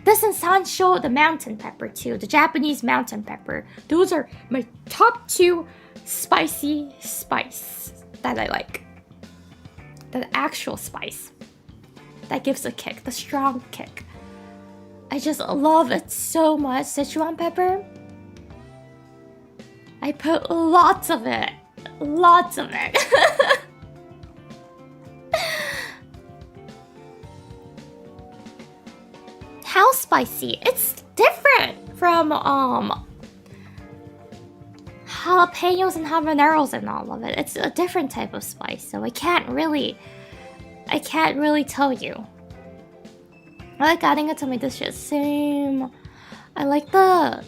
This and sansho, the mountain pepper too, the Japanese mountain pepper. Those are my top two spicy spice that I like. The actual spice that gives a kick, the strong kick. I just love it so much. Sichuan pepper. I put lots of it. Lots of it. How spicy? It's different from jalapenos and habaneros and all of it. It's a different type of spice, so I can't really tell you. I like adding it to my dishes. Same. I like the,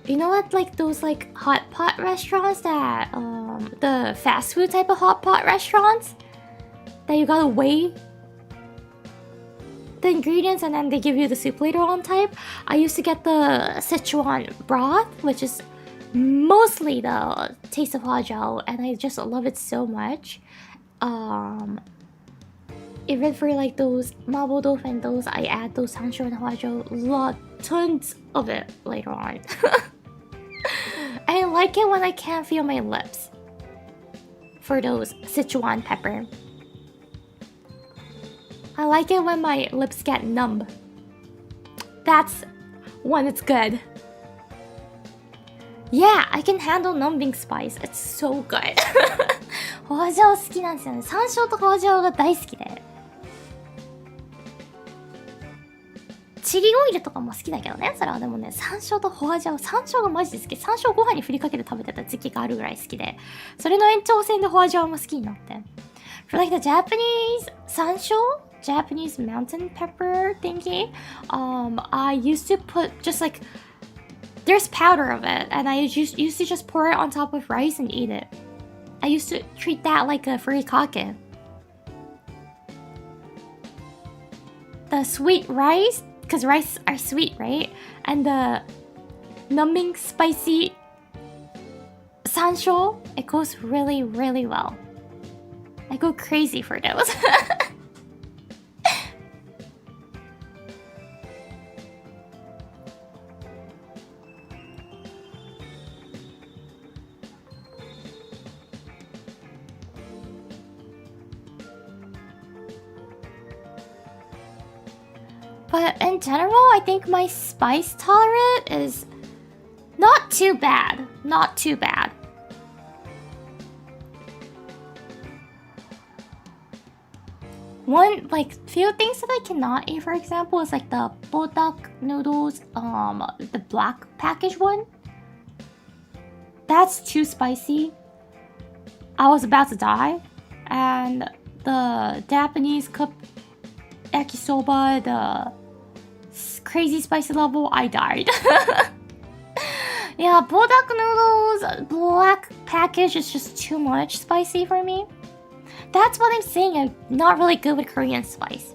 you know what, like those like hot pot restaurants that the fast food type of hot pot restaurants that you gotta weigh the ingredients and then they give you the soup later on type. I used to get the Sichuan broth, which is mostly the taste of huajiao, and I just love it so much. Even for like those mabo tofu and those, I add those sansho and huajiao, tons of it later on. I like it when I can't feel my lips for those Sichuan pepper. I like it when my lips get numb. That's when it's good. Yeah, I can handle numbing spice. It's so good. ホアジャオ好きなんですよね。山椒とホアジャオが大好きで。チリオイルとかも好きだけどね。それはでもね、山椒とホアジャオ、山椒がマジで好き。山椒ご飯に振りかけて食べてた時期があるぐらい好きで。それの延長線でホアジャオも好きになって。For like the Japanese 山椒? Japanese mountain pepper thingy, I used to put just like, there's powder of it, and I used to just pour it on top of rice and eat it. I used to treat that like a furikake. The sweet rice, because rice are sweet, right? And the numbing spicy sansho, it goes really, really well. I go crazy for those. But in general, I think my spice tolerance is not too bad. Not too bad. One, like, few things that I cannot eat, for example, is like the bodak noodles, the black package one. That's too spicy. I was about to die. And the Japanese cup yakisoba, the crazy spicy level, I died. Yeah, bulldog noodles, black package is just too much spicy for me. That's what I'm saying, I'm not really good with Korean spice.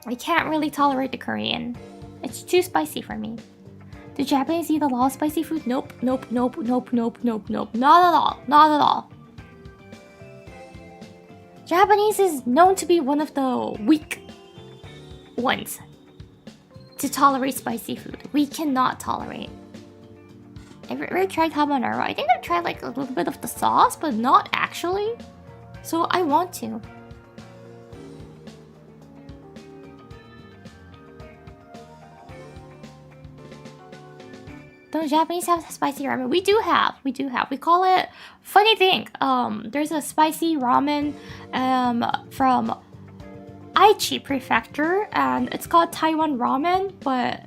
I can't really tolerate the Korean. It's too spicy for me. Do Japanese eat a lot of spicy food? Nope, nope, nope, nope, nope, nope, nope. Not at all, not at all. Japanese is known to be one of the weak ones to tolerate spicy food. We cannot tolerate. Ever tried carbonara? I think I've tried like a little bit of the sauce, but not actually. So I want to. Don't Japanese have spicy ramen? We do have. We call it, funny thing, there's a spicy ramen from Aichi Prefecture, and it's called Taiwan ramen, but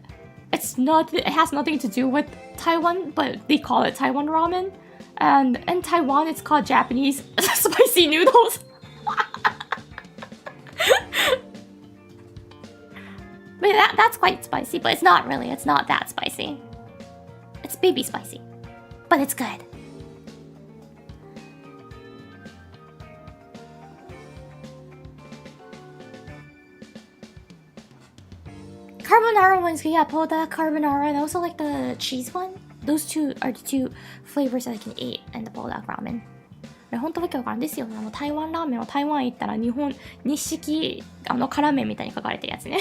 it has nothing to do with Taiwan, but they call it Taiwan ramen. And in Taiwan, it's called Japanese spicy noodles. But that's quite spicy, but it's not really. It's not that spicy. It's baby spicy, but it's good. Carbonara ones, yeah, Poda carbonara, and also like the cheese one. Those two are the two flavors that I can eat in the Poda ramen. 本当わけわかんないですよね。台湾ラーメンは台湾行ったら日式辛麺みたいに書かれてるやつね。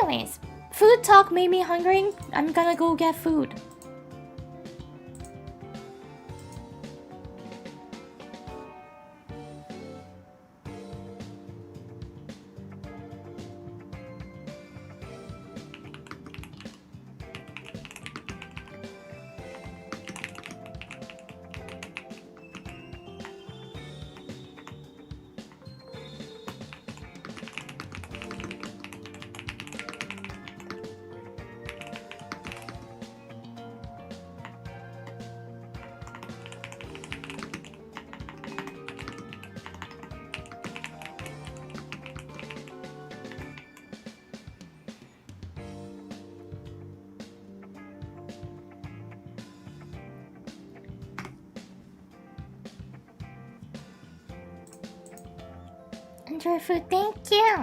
Anyways, food talk made me hungry. I'm gonna go get food. Enjoy food, thank you.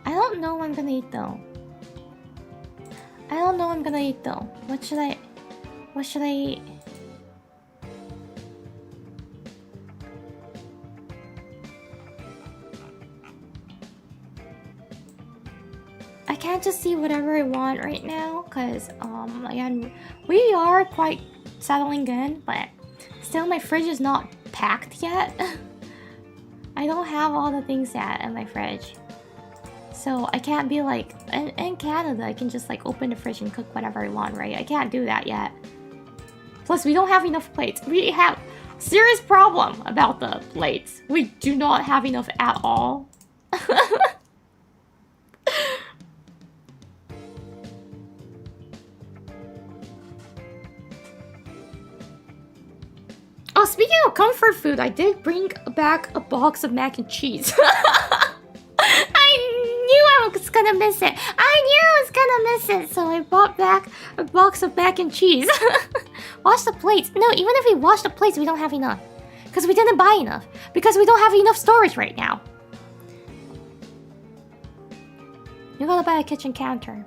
I don't know what I'm gonna eat though. What should I eat? I can't just see whatever I want right now, cause again, we are quite settling in, but still my fridge is not packed yet. I don't have all the things yet in my fridge, so I can't be like in Canada. I can just like open the fridge and cook whatever I want, right? I can't do that yet. Plus, we don't have enough plates. We have serious problem about the plates. We do not have enough at all. Oh, speaking of comfort food, I did bring back a box of mac and cheese. I knew I was gonna miss it. So I brought back a box of mac and cheese. Wash the plates. No, even if we wash the plates, we don't have enough. Because we didn't buy enough. Because we don't have enough storage right now. You gotta buy a kitchen counter.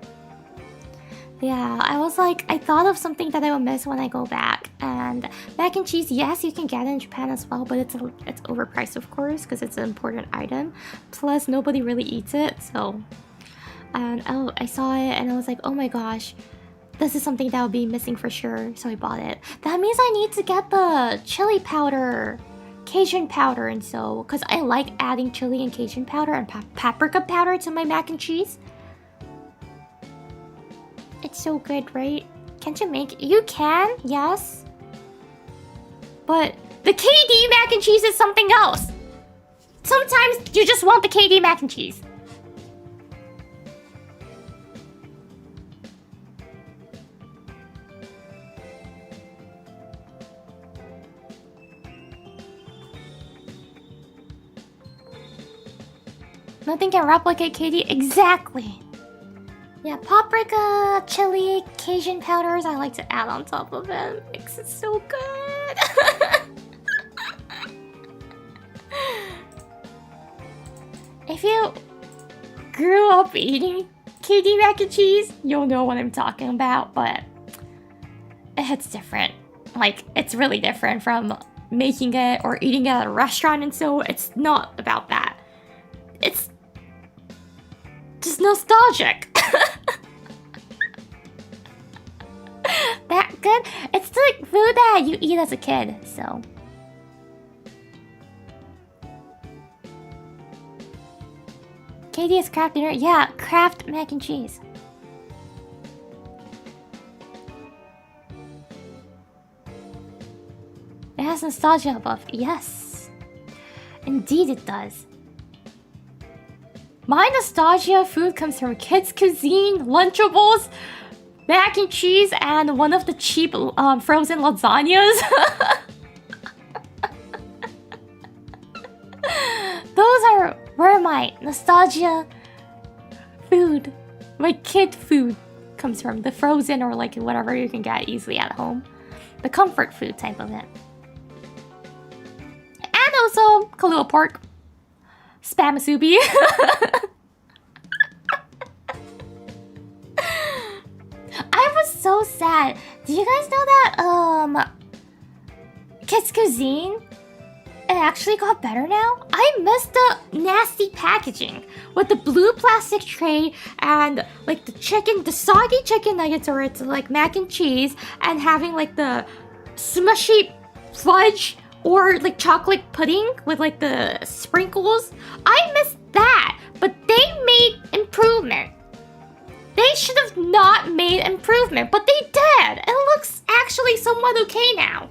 Yeah, I was like, I thought of something that I will miss when I go back. And mac and cheese, yes, you can get it in Japan as well, but it's overpriced, of course, because it's an important item. Plus, nobody really eats it, so... And I saw it and I was like, oh my gosh, this is something that will be missing for sure, so I bought it. That means I need to get the chili powder, Cajun powder, and so... Because I like adding chili and Cajun powder and paprika powder to my mac and cheese. It's so good, right? Can't you make it? You can, yes. But the KD mac and cheese is something else. Sometimes you just want the KD mac and cheese. Nothing can replicate KD. Exactly. Yeah, paprika, chili, Cajun powders I like to add on top of it. Makes it so good. If you grew up eating KD mac and cheese, you'll know what I'm talking about, but it's different. Like, it's really different from making it or eating it at a restaurant, and so it's not about that. It's just nostalgic. That good? It's like food that you eat as a kid, so. KD is Kraft dinner? Yeah, Kraft mac and cheese. It has nostalgia above. Yes. Indeed it does. My nostalgia food comes from kids' cuisine, Lunchables, mac and cheese, and one of the cheap frozen lasagnas. Those where my nostalgia food, my kid food comes from. The frozen or like whatever you can get easily at home. The comfort food type of it. And also Kahlua pork. Spam musubi. I was so sad. Do you guys know that kids cuisine, it actually got better now? I missed the nasty packaging with the blue plastic tray and like the chicken, the soggy chicken nuggets, or it's like mac and cheese, and having like the smushy fudge or like chocolate pudding with like the sprinkles. I missed that, but they made improvement. They should have not made improvement, but they did. It looks actually somewhat okay now.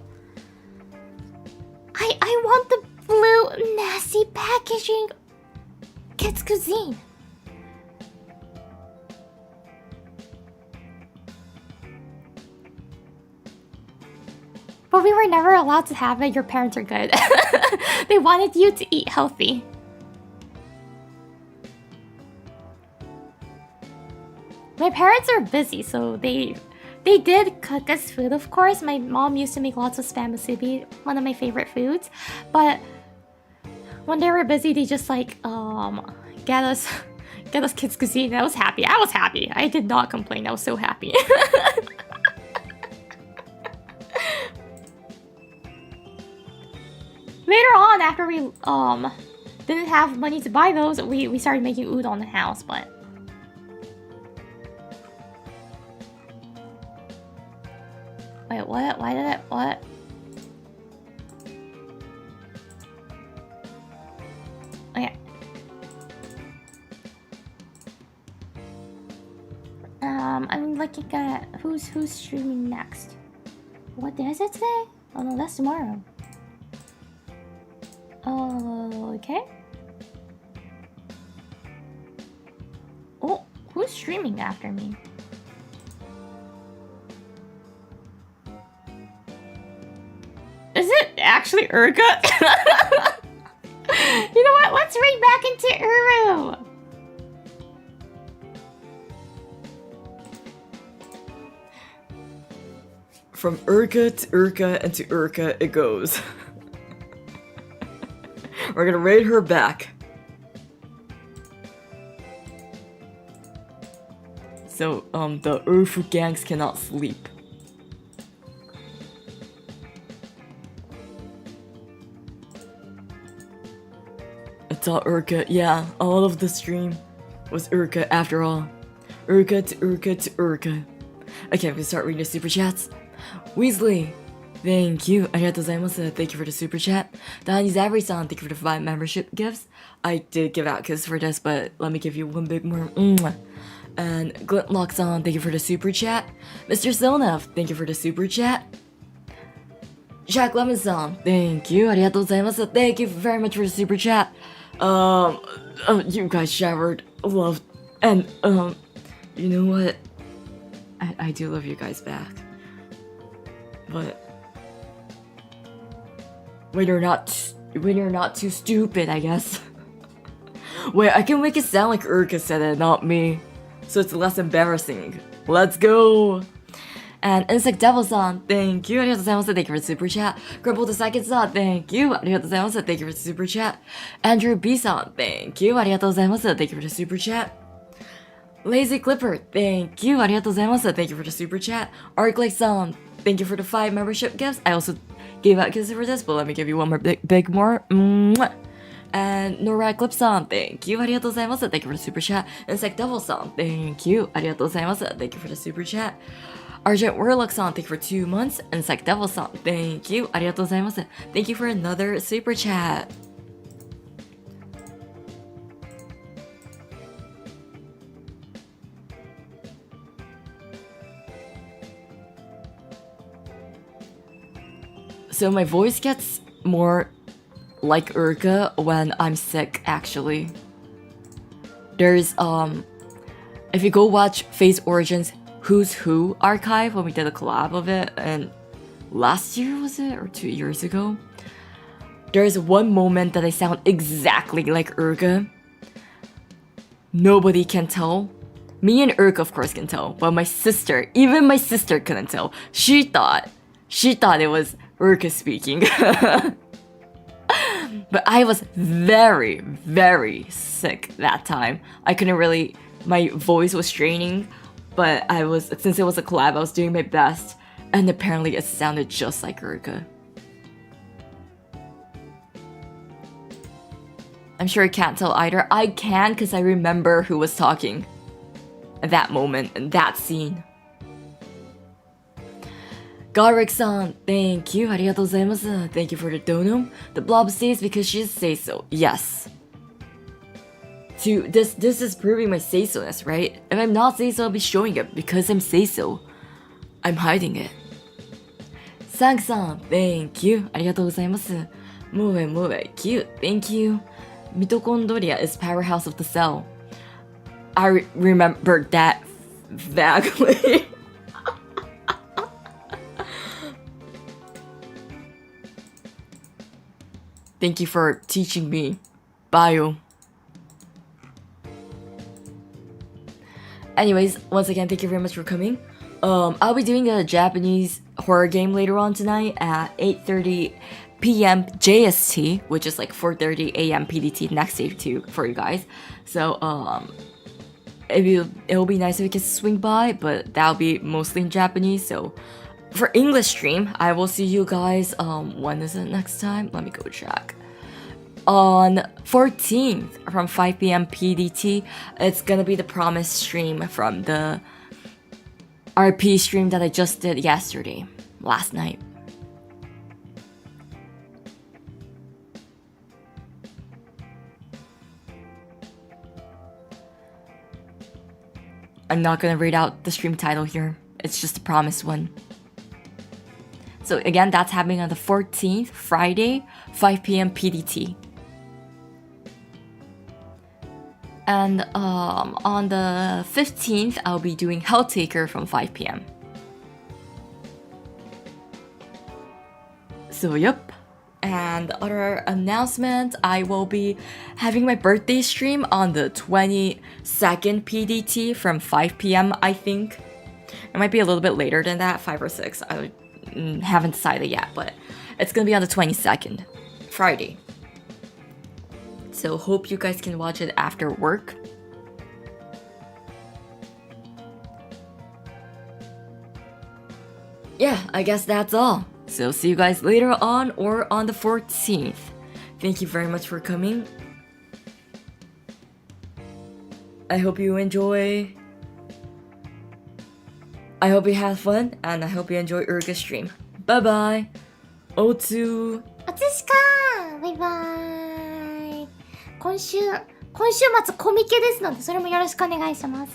I want the blue nasty packaging kids cuisine. But we were never allowed to have it. Your parents are good. They wanted you to eat healthy. My parents are busy, so they did cook us food, of course. My mom used to make lots of spam musubi, one of my favorite foods. But when they were busy, they just like get us kids cuisine. I was happy. I did not complain. I was so happy. Later on, after we didn't have money to buy those, we started making udon in the house, but wait, what? Why did it? What? Okay. I'm looking at who's streaming next. What day is it today? Oh no, that's tomorrow. Okay. Oh, who's streaming after me? Is it actually Uruka? You know what? Let's raid back into Uru. From Uruka to Uruka and to Uruka it goes. We're gonna raid her back. So, the Urufu gangs cannot sleep. It's all Uruka. Yeah, all of the stream was Uruka after all. Uruka to Uruka to Uruka. Okay, I'm gonna start reading the super chats. Weasley, thank you. Arigatou gozaimasu. Thank you for the super chat. Dani Zavri-san, thank you for the 5 membership gifts. I did give out gifts for this, but let me give you one big more. And Glintlock-san, thank you for the super chat. Mr. Sonev, thank you for the super chat. Jack Lemon-san, thank you. ありがとうございます. Thank you very much for the super chat. You guys showered, loved, and you know what? I do love you guys back. But when you're not too stupid, I guess. Wait, I can make it sound like Uruka said it, not me. So it's less embarrassing. Let's go! And Insect Devil-san, thank you. ありがとうございます. Thank you for the super chat. Grumble the Second-san, thank you. ありがとうございます. Thank you for the super chat. Andrew B-san, thank you. ありがとうございます. Thank you for the super chat. Lazy Clipper, thank you. ありがとうございます. Thank you for the super chat. Arclight-san, thank you for the 5 membership gifts. I also gave out gifts for this, but let me give you one more big more. Mwah. And Norad Clip-san, thank you. ありがとうございます. Thank you for the super chat. Insect Devil-san, thank you. ありがとうございます. Thank you for the super chat. Argent Warlock-san, thank you for 2 months. Insect Devil-san, thank you. ありがとうございます. Thank you for another super chat. So my voice gets more like Uruka when I'm sick, actually. There's, if you go watch Phase Origins Who's Who archive when we did a collab of it, and last year was it, or 2 years ago? There's one moment that I sound exactly like Uruka. Nobody can tell. Me and Uruka, of course, can tell, but my sister, even my sister couldn't tell. She thought it was Uruka speaking. But I was very, very sick that time. I couldn't really, my voice was straining, but since it was a collab, I was doing my best, and apparently it sounded just like Uruka. I'm sure I can't tell either. I can because I remember who was talking at that moment and that scene. Garrick-san, thank you. ありがとうございます. Thank you for the dono. The blob stays because she says so. Yes. This is proving my say-so-ness, right? If I'm not say-so, I'll be showing it because I'm say-so. I'm hiding it. Sang-san, thank you. ありがとうございます. Move, cute. Thank you. Mitochondria is powerhouse of the cell. I remember that vaguely. Thank you for teaching me bio. Anyways, once again, thank you very much for coming. I'll be doing a Japanese horror game later on tonight at 8:30 p.m. JST, which is like 4:30 a.m. PDT next day for you guys. So it'll be nice if you can swing by, but that'll be mostly in Japanese. So for English stream, I will see you guys. When is it next time? Let me go check. On 14th from 5 p.m. PDT, it's gonna be the promise stream from the RP stream that I just did last night. I'm not gonna read out the stream title here. It's just a promise one. So again, that's happening on the 14th, Friday, 5 p.m. PDT. And on the 15th, I'll be doing Helltaker from 5 p.m. So yep. And other announcement, I will be having my birthday stream on the 22nd PDT from 5 p.m. I think. It might be a little bit later than that, 5 or 6. I haven't decided yet, but it's gonna be on the 22nd, Friday. So hope you guys can watch it after work. Yeah, I guess that's all. So see you guys later on or on the 14th. Thank you very much for coming. I hope you enjoy. I hope you had fun, and I hope you enjoy Uruka's stream. Bye bye. Otsu. おつしかー。バイバーイ。今週末コミケですので、それもよろしくお願いします。